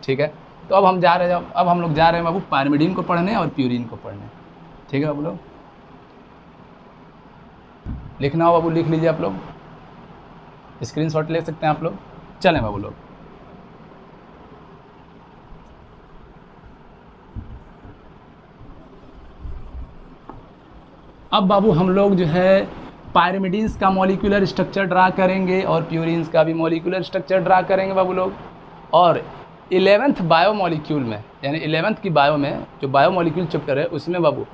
ठीक है। तो अब हम लोग जा रहे हैं बाबू पायरिमिडीन को पढ़ने और प्यूरिन को पढ़ने, ठीक है बाबू। लोग लिखना हो बाबू लिख लीजिए, आप लोग स्क्रीनशॉट ले सकते हैं आप लोग। चलें बाबू लोग, अब बाबू हम लोग जो है पायरिमिडीन्स का मॉलिक्यूलर स्ट्रक्चर ड्रा करेंगे और प्यूरिन्स का भी मॉलिक्यूलर स्ट्रक्चर ड्रा करेंगे बाबू लोग। और 11th बायो मॉलिक्यूल में, यानी 11th की बायो में जो बायो मॉलिक्यूल चैप्टर है उसमें बाबू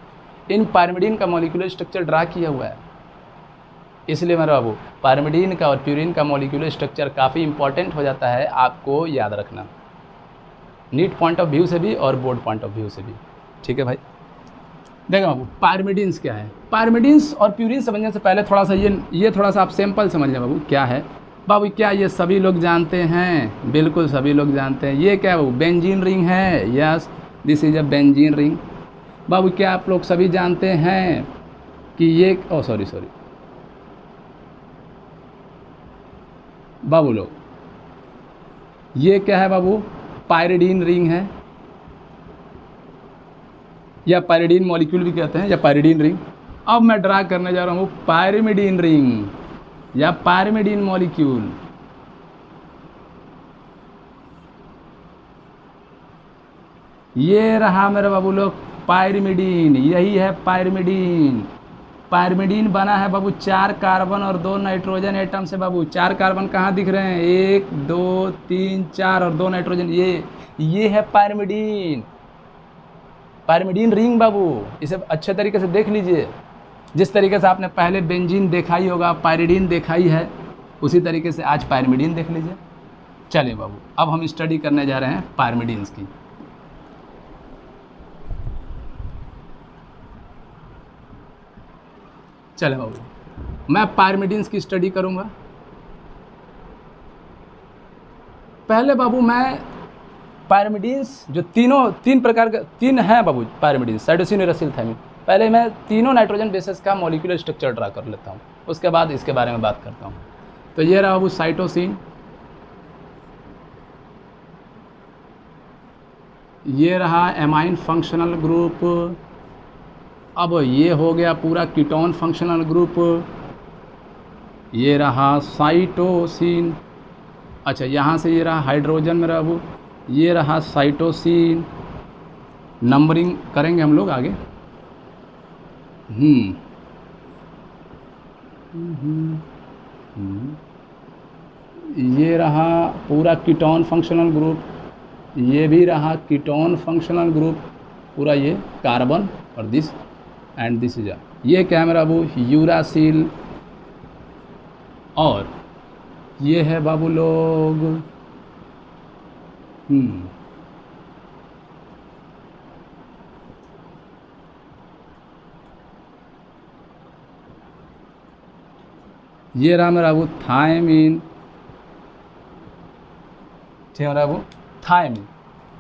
इन पायरिमिडीन का मॉलिक्यूलर स्ट्रक्चर ड्रा किया हुआ है। इसलिए मेरा बाबू पायरिमिडीन का और प्यूरिन का मॉलिक्यूलर स्ट्रक्चर काफ़ी इंपॉर्टेंट हो जाता है, आपको याद रखना, नीट पॉइंट ऑफ व्यू से भी और बोर्ड पॉइंट ऑफ व्यू से भी, ठीक है भाई। देखो बाबू पायरिमिडीन्स क्या है। पायरिमिडीन्स और प्यूरिन समझने से पहले थोड़ा सा ये थोड़ा सा आप सैंपल समझ लें बाबू। क्या है बाबू? क्या ये सभी लोग जानते हैं? बिल्कुल सभी लोग जानते हैं। ये क्या है बाबू? बेंजीन रिंग है। Yes, this is a benzene ring बाबू। क्या आप लोग सभी जानते हैं कि ये सॉरी बाबू लोग, ये क्या है बाबू? पायरिडीन रिंग है, या पायरिडीन मॉलिक्यूल भी कहते हैं, या पायरिडीन रिंग। अब मैं ड्रा करने जा रहा हूँ पायरिमिडीन रिंग या पायरिमिडीन मॉलिक्यूल। ये रहा मेरे बाबू लोग पायरिमिडीन, यही है पायरिमिडीन। पायरिमिडीन बना है बाबू 4 कार्बन और 2 नाइट्रोजन एटम से बाबू। 4 कार्बन कहाँ दिख रहे हैं? 1 2 3 4 और 2 नाइट्रोजन। ये है पायरिमिडीन, पायरिमिडीन रिंग बाबू। इसे अच्छे तरीके से देख लीजिए। जिस तरीके से आपने पहले बेंजीन देखा ही होगा, पायरिडीन देखा ही है, उसी तरीके से आज पायरिमिडीन देख लीजिए। चलिए बाबू, अब हम स्टडी करने जा रहे हैं पायरिमिडीन्स की। चले बाबू, मैं पायरिमिडीन्स की स्टडी करूंगा। पहले बाबू मैं पायरिमिडीन्स जो 3 प्रकार के 3 हैं बाबू पायरिमिडीन्स, साइटोसिन, यूरासिल, थायमीन। पहले मैं तीनों नाइट्रोजन बेसेस का मॉलिक्यूलर स्ट्रक्चर ड्रा कर लेता हूँ, उसके बाद इसके बारे में बात करता हूँ। तो ये रहा बाबू साइटोसिन, ये रहा एमाइन फंक्शनल ग्रुप। अब ये हो गया पूरा कीटोन फंक्शनल ग्रुप। ये रहा साइटोसिन। अच्छा, यहाँ से ये रहा हाइड्रोजन मेरा बाबू, ये रहा साइटोसिन। नंबरिंग करेंगे हम लोग आगे। ये रहा पूरा कीटोन फंक्शनल ग्रुप, ये भी रहा कीटोन फंक्शनल ग्रुप पूरा, ये कार्बन और दिस एंड दिस इज ये क्या है मेरा बाबू? यूरासिल। और ये है बाबू लोग ये रहा मेरा बाबू थायमीन, ठीक है मेरा बाबू थायमीन।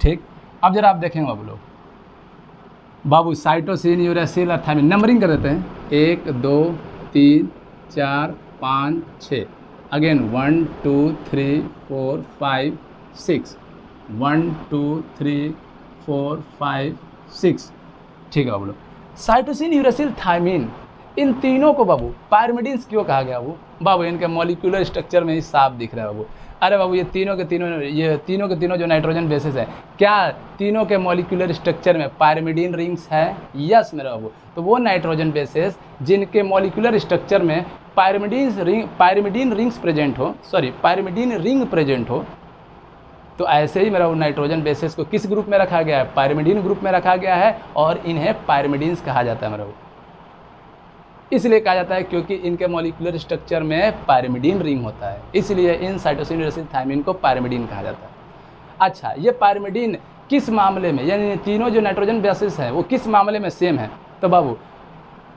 ठीक, अब जरा आप देखेंगे बाबू लोग, बाबू साइटोसिन, यूरेसिल और थायमिन, नंबरिंग कर देते हैं, 1 2 3 4 5 6, अगेन 1 2 3 4 5 6, 1 2 3 4 5 6, ठीक है बाबू। साइटोसिन, यूरेसिल, थायमिन, इन तीनों को बाबू पायरिमिडीन्स क्यों कहा गया बाबू? इनके मॉलिक्यूलर स्ट्रक्चर में ही साफ दिख रहा है बाबू। अरे बाबू ये तीनों के तीनों जो नाइट्रोजन बेसिस है, क्या तीनों के मॉलिक्यूलर स्ट्रक्चर में पायरिमिडीन रिंग्स है? यस मेरा बाबू। तो वो नाइट्रोजन बेसिस जिनके मॉलिक्यूलर स्ट्रक्चर में पायरिमिडीन रिंग प्रेजेंट हो, तो ऐसे ही मेरा वो नाइट्रोजन बेसिस को किस ग्रुप में रखा गया है? पायरिमिडीन ग्रुप में रखा गया है, और इन्हें पायरिमिडीन्स कहा जाता है मेरा वो। इसलिए कहा जाता है क्योंकि इनके मॉलिक्यूलर स्ट्रक्चर में पायरिमिडीन रिंग होता है, इसलिए इन साइटोसिन, यूरेसिल, थायमिन को पायरिमिडीन कहा जाता है। अच्छा, ये पायरिमिडीन किस मामले में, यानी तीनों जो नाइट्रोजन बेसिस हैं वो किस मामले में सेम है? तो बाबू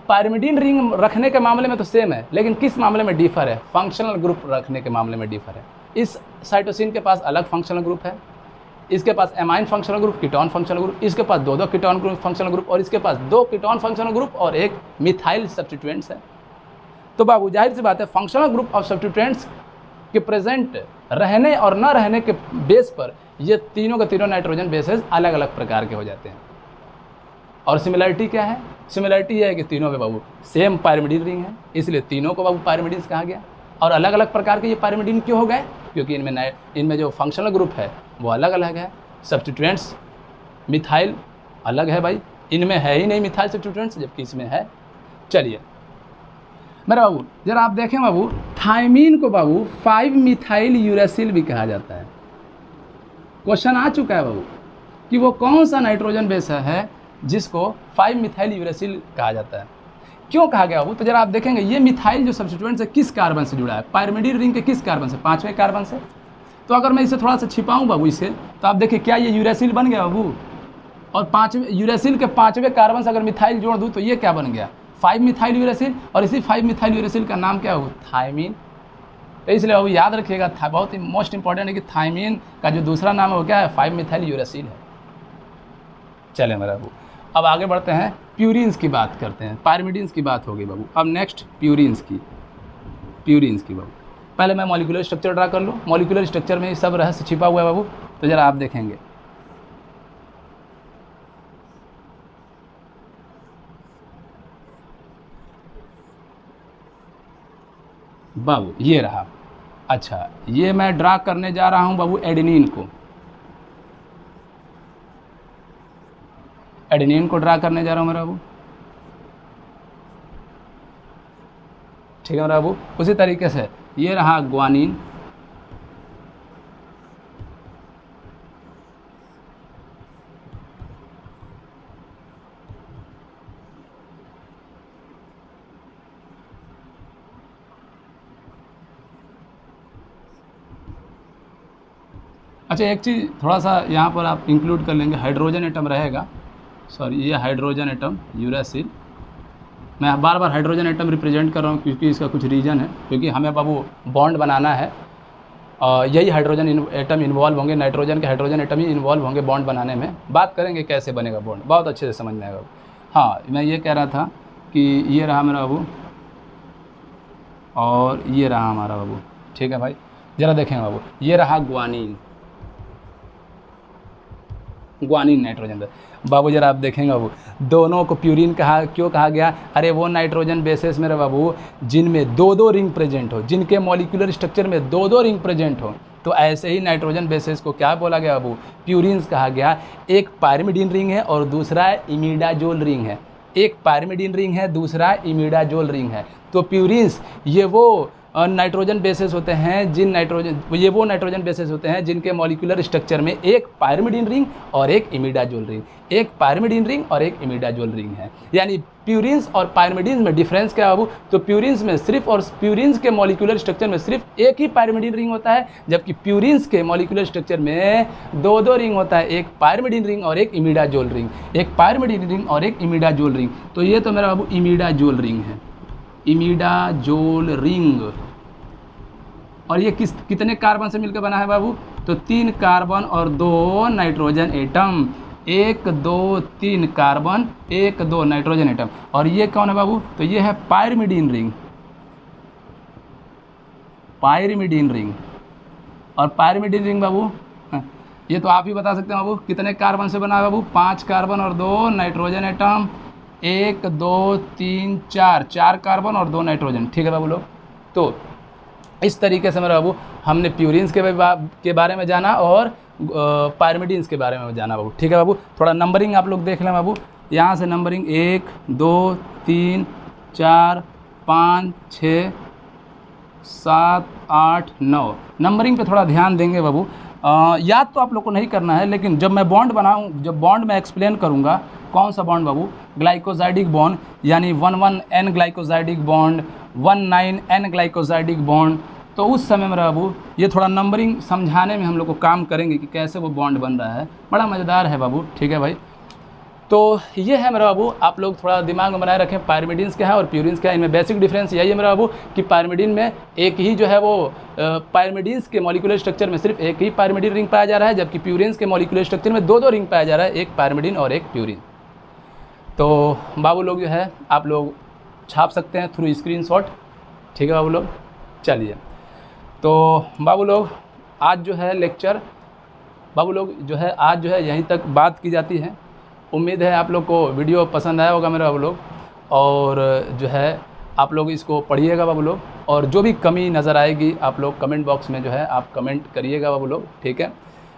पायरिमिडीन रिंग रखने के मामले में तो सेम है, लेकिन किस मामले में डिफर है? फंक्शनल ग्रुप रखने के मामले में डिफर है। इस साइटोसिन के पास अलग फंक्शनल ग्रुप है, इसके पास amine functional group, ketone functional group, इसके पास दो कीटोन ग्रुप फंक्शनल ग्रुप, और इसके पास 2 कीटोन फंक्शनल ग्रुप और एक मिथाइल सब्स्टिट्यूएंट्स है। तो बाबू जाहिर सी बात है, फंक्शनल ग्रुप ऑफ सब्स्टिट्यूएंट्स के प्रेजेंट रहने और न रहने के बेस पर ये तीनों के तीनों नाइट्रोजन बेसेस अलग अलग प्रकार के हो जाते हैं। और सिमिलरिटी क्या है? सिमिलरिटी यह है कि तीनों में बाबू सेम पायरिमिडीन रिंग है, इसलिए तीनों को बाबू पायरिमिडीन्स कहा गया। और अलग अलग प्रकार के ये पायरिमिडीन क्यों हो गए? क्योंकि इनमें जो फंक्शनल ग्रुप है वो अलग अलग है। सब्स्टिट्यूएंट्स मिथाइल अलग है भाई, इनमें है ही नहीं मिथाइल सब्स्टिट्यूएंट्स, जबकि इसमें है। चलिए मेरा बाबू जरा आप देखें बाबू, थायमीन को बाबू 5 मिथाइल यूरेसिल भी कहा जाता है। क्वेश्चन आ चुका है बाबू कि वो कौन सा नाइट्रोजन बेस है जिसको 5 मिथाइल यूरेसिल कहा जाता है। क्यों कहा गया बाबू? तो जरा आप देखेंगे ये मिथाइल जो सब्स्टिट्यूएंट से किस कार्बन से जुड़ा है? पायरिमिडीन रिंग के किस कार्बन से? 5वें कार्बन से। तो अगर मैं इसे थोड़ा सा छिपाऊं बाबू इसे, तो आप देखिए क्या ये यूरेसिल बन गया बाबू? और 5वें यूरेसिल के 5वें कार्बन से अगर मिथाइल जोड़ दूं तो ये क्या बन गया? 5 मिथाइल यूरेसिल। और इसी 5 मिथाइल यूरेसिल का नाम क्या हो? थायमीन। तो इसलिए बाबू याद रखिएगा, बहुत ही मोस्ट इंपॉर्टेंट है कि थायमीन का जो दूसरा नाम है वो क्या है? 5 मिथाइल यूरेसिल है। चले मेरा बाबू अब आगे बढ़ते हैं, प्यूरिन्स की बात करते हैं। पायरिमिडीन्स की बात होगी बाबू, अब नेक्स्ट प्यूरिन्स की बाबू। पहले मैं मॉलिक्यूलर स्ट्रक्चर ड्रा कर लूँ। मॉलिक्यूलर स्ट्रक्चर में सब रहस्य छिपा हुआ है बाबू, तो ज़रा आप देखेंगे। बाबू ये रहा। अच्छा, ये मैं ड्रा करने जा रहा हूँ बाबू एडेनिन को। एडेनिन को ड्रा करने जा रहा हूँ मेरा बाबू, ठीक है मेरा बाबू। उसी तरीके से ये रहा ग्वानिन, अच्छा एक चीज़ थोड़ा सा यहाँ पर आप इंक्लूड कर लेंगे, हाइड्रोजन एटम रहेगा। सॉरी, ये हाइड्रोजन एटम यूरेसिल। मैं बार बार हाइड्रोजन एटम रिप्रेजेंट कर रहा हूँ क्योंकि इसका कुछ रीज़न है, क्योंकि हमें बाबू बॉन्ड बनाना है। यही हाइड्रोजन एटम इन्वॉल्व होंगे, नाइट्रोजन के हाइड्रोजन एटम ही इन्वॉल्व होंगे बॉन्ड बनाने में। बात करेंगे कैसे बनेगा बॉन्ड, बहुत अच्छे से समझ में आएगा। हाँ, मैं ये कह रहा था कि ये रहा मेरा बाबू और ये रहा हमारा बाबू, ठीक है भाई। ज़रा देखेंगे बाबू, ये रहा ग्वानिन नाइट्रोजन बाबू। जरा आप देखेंगे बाबू, दोनों को प्यूरिन क्यों कहा गया? अरे वो नाइट्रोजन बेसेस मेरे बाबू जिनमें 2-2 रिंग प्रेजेंट हो, जिनके मॉलिक्यूलर स्ट्रक्चर में 2-2 रिंग प्रेजेंट हो, तो ऐसे ही नाइट्रोजन बेसेस को क्या बोला गया बाबू? प्यूरिन्स कहा गया। एक पायरिमिडीन रिंग है और दूसरा इमिडाजोल रिंग है। एक पायरिमिडीन रिंग है, दूसरा इमिडाजोल रिंग है। तो प्यूरिन्स ये वो नाइट्रोजन बेसेस होते हैं वो नाइट्रोजन बेसेस होते हैं जिनके मॉलिक्यूलर स्ट्रक्चर में एक पायरिमिडीन रिंग और एक इमिडाजोल रिंग, एक पायरिमिडीन रिंग और एक इमिडाजोल रिंग है। यानी प्यूरिन्स और पायरिमिडीन्स में डिफरेंस क्या है बाबू? तो प्यूरिन्स में सिर्फ और प्यूरिन्स के मॉलिक्यूलर स्ट्रक्चर में सिर्फ एक ही पायरिमिडीन रिंग होता है, जबकि प्यूरिन्स के मॉलिक्यूलर स्ट्रक्चर में 2-2 रिंग होता है, एक पायरिमिडीन रिंग और एक इमिडाजोल रिंग, एक पायरिमिडीन रिंग और एक इमिडाजोल रिंग। तो ये तो मेरा बाबू इमिडाजोल रिंग है, इमिडाजोल रिंग। और ये कितने कार्बन से मिलकर बना है बाबू? तो 3 कार्बन और 2 nitrogen atom. 1 2 3 carbon, 1 2 nitrogen atom. और ये कौन है बाबू? तो ये है पायरिमिडीन रिंग, पायरिमिडीन रिंग। और पायरिमिडीन रिंग बाबू ये तो आप ही बता सकते हैं बाबू, कितने कार्बन से बना है बाबू? 5 कार्बन और 2 नाइट्रोजन एटम, 1 2 3 4, 4 कार्बन और 2 नाइट्रोजन। ठीक है बाबू लोग, तो इस तरीके से मेरा बाबू हमने प्यूरिन्स के बारे में जाना और पायरिमिडीन्स के बारे में जाना बाबू। ठीक है बाबू, थोड़ा नंबरिंग आप लोग देख लें बाबू, यहाँ से नंबरिंग 1 2 3 4 5 6 7 8 9 नंबरिंग पे थोड़ा ध्यान देंगे बाबू। याद तो आप लोग को नहीं करना है, लेकिन जब मैं बॉन्ड बनाऊँ, जब बॉन्ड मैं एक्सप्लेन करूँगा, कौन सा बॉन्ड बाबू? ग्लाइकोजाइडिक बॉन्ड, यानी 1,1 ग्लाइकोजाइडिक बॉन्ड, 1,9 ग्लाइकोजाइडिक बॉन्ड। तो उस समय मेरा बाबू ये थोड़ा नंबरिंग समझाने में हम लोग को काम करेंगे कि कैसे वो बॉन्ड बन रहा है। बड़ा मज़ेदार है बाबू। ठीक है भाई, तो ये है मेरा बाबू, आप लोग थोड़ा दिमाग में बनाए रखें पायरिमिडीन्स क्या है और प्यूरिन्स क्या है। इनमें बेसिक डिफरेंस यही है मेरा बाबू कि पायरिमिडीन में एक ही जो है वो पायरिमिडीन्स के मॉलिक्यूलर स्ट्रक्चर में सिर्फ एक ही पायरिमिडीन रिंग पाया जा रहा है, जबकि प्यूरिन्स के मॉलिक्यूलर स्ट्रक्चर में 2 रिंग पाया जा रहा है, एक पायरिमिडीन और एक प्यूरिन। तो बाबू लोग जो है आप लोग छाप सकते हैं थ्रू स्क्रीनशॉट। ठीक है बाबू लोग, चलिए तो बाबू लोग आज जो है लेक्चर बाबू लोग जो है आज जो है यहीं तक बात की जाती है। उम्मीद है आप लोग को वीडियो पसंद आया होगा मेरा बाबू लोग, और जो है आप लोग इसको पढ़िएगा बाबू लोग, और जो भी कमी नज़र आएगी आप लोग कमेंट बॉक्स में जो है आप कमेंट करिएगा बाबू लोग। ठीक है,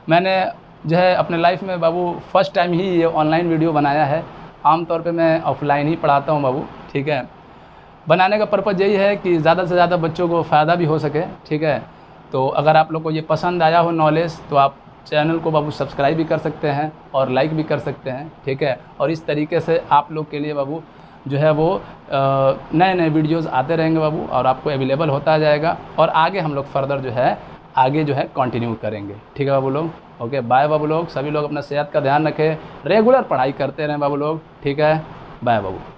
मैंने जो है अपने लाइफ में बाबू फर्स्ट टाइम ही ये ऑनलाइन वीडियो बनाया है। आमतौर पे मैं ऑफलाइन ही पढ़ाता हूँ बाबू। ठीक है, बनाने का पर्पज़ यही है कि ज़्यादा से ज़्यादा बच्चों को फ़ायदा भी हो सके। ठीक है, तो अगर आप लोग को ये पसंद आया हो नॉलेज, तो आप चैनल को बाबू सब्सक्राइब भी कर सकते हैं और लाइक भी कर सकते हैं। ठीक है, और इस तरीके से आप लोग के लिए बाबू जो है वो नए नए वीडियोस आते रहेंगे बाबू, और आपको अवेलेबल होता जाएगा, और आगे हम लोग फर्दर जो है आगे जो है कंटिन्यू करेंगे। ठीक है बाबू लोग, ओके बाय बाबू लोग। सभी लोग अपना सेहत का ध्यान रखें, रेगुलर पढ़ाई करते रहें बाबू लोग। ठीक है, बाय बाबू।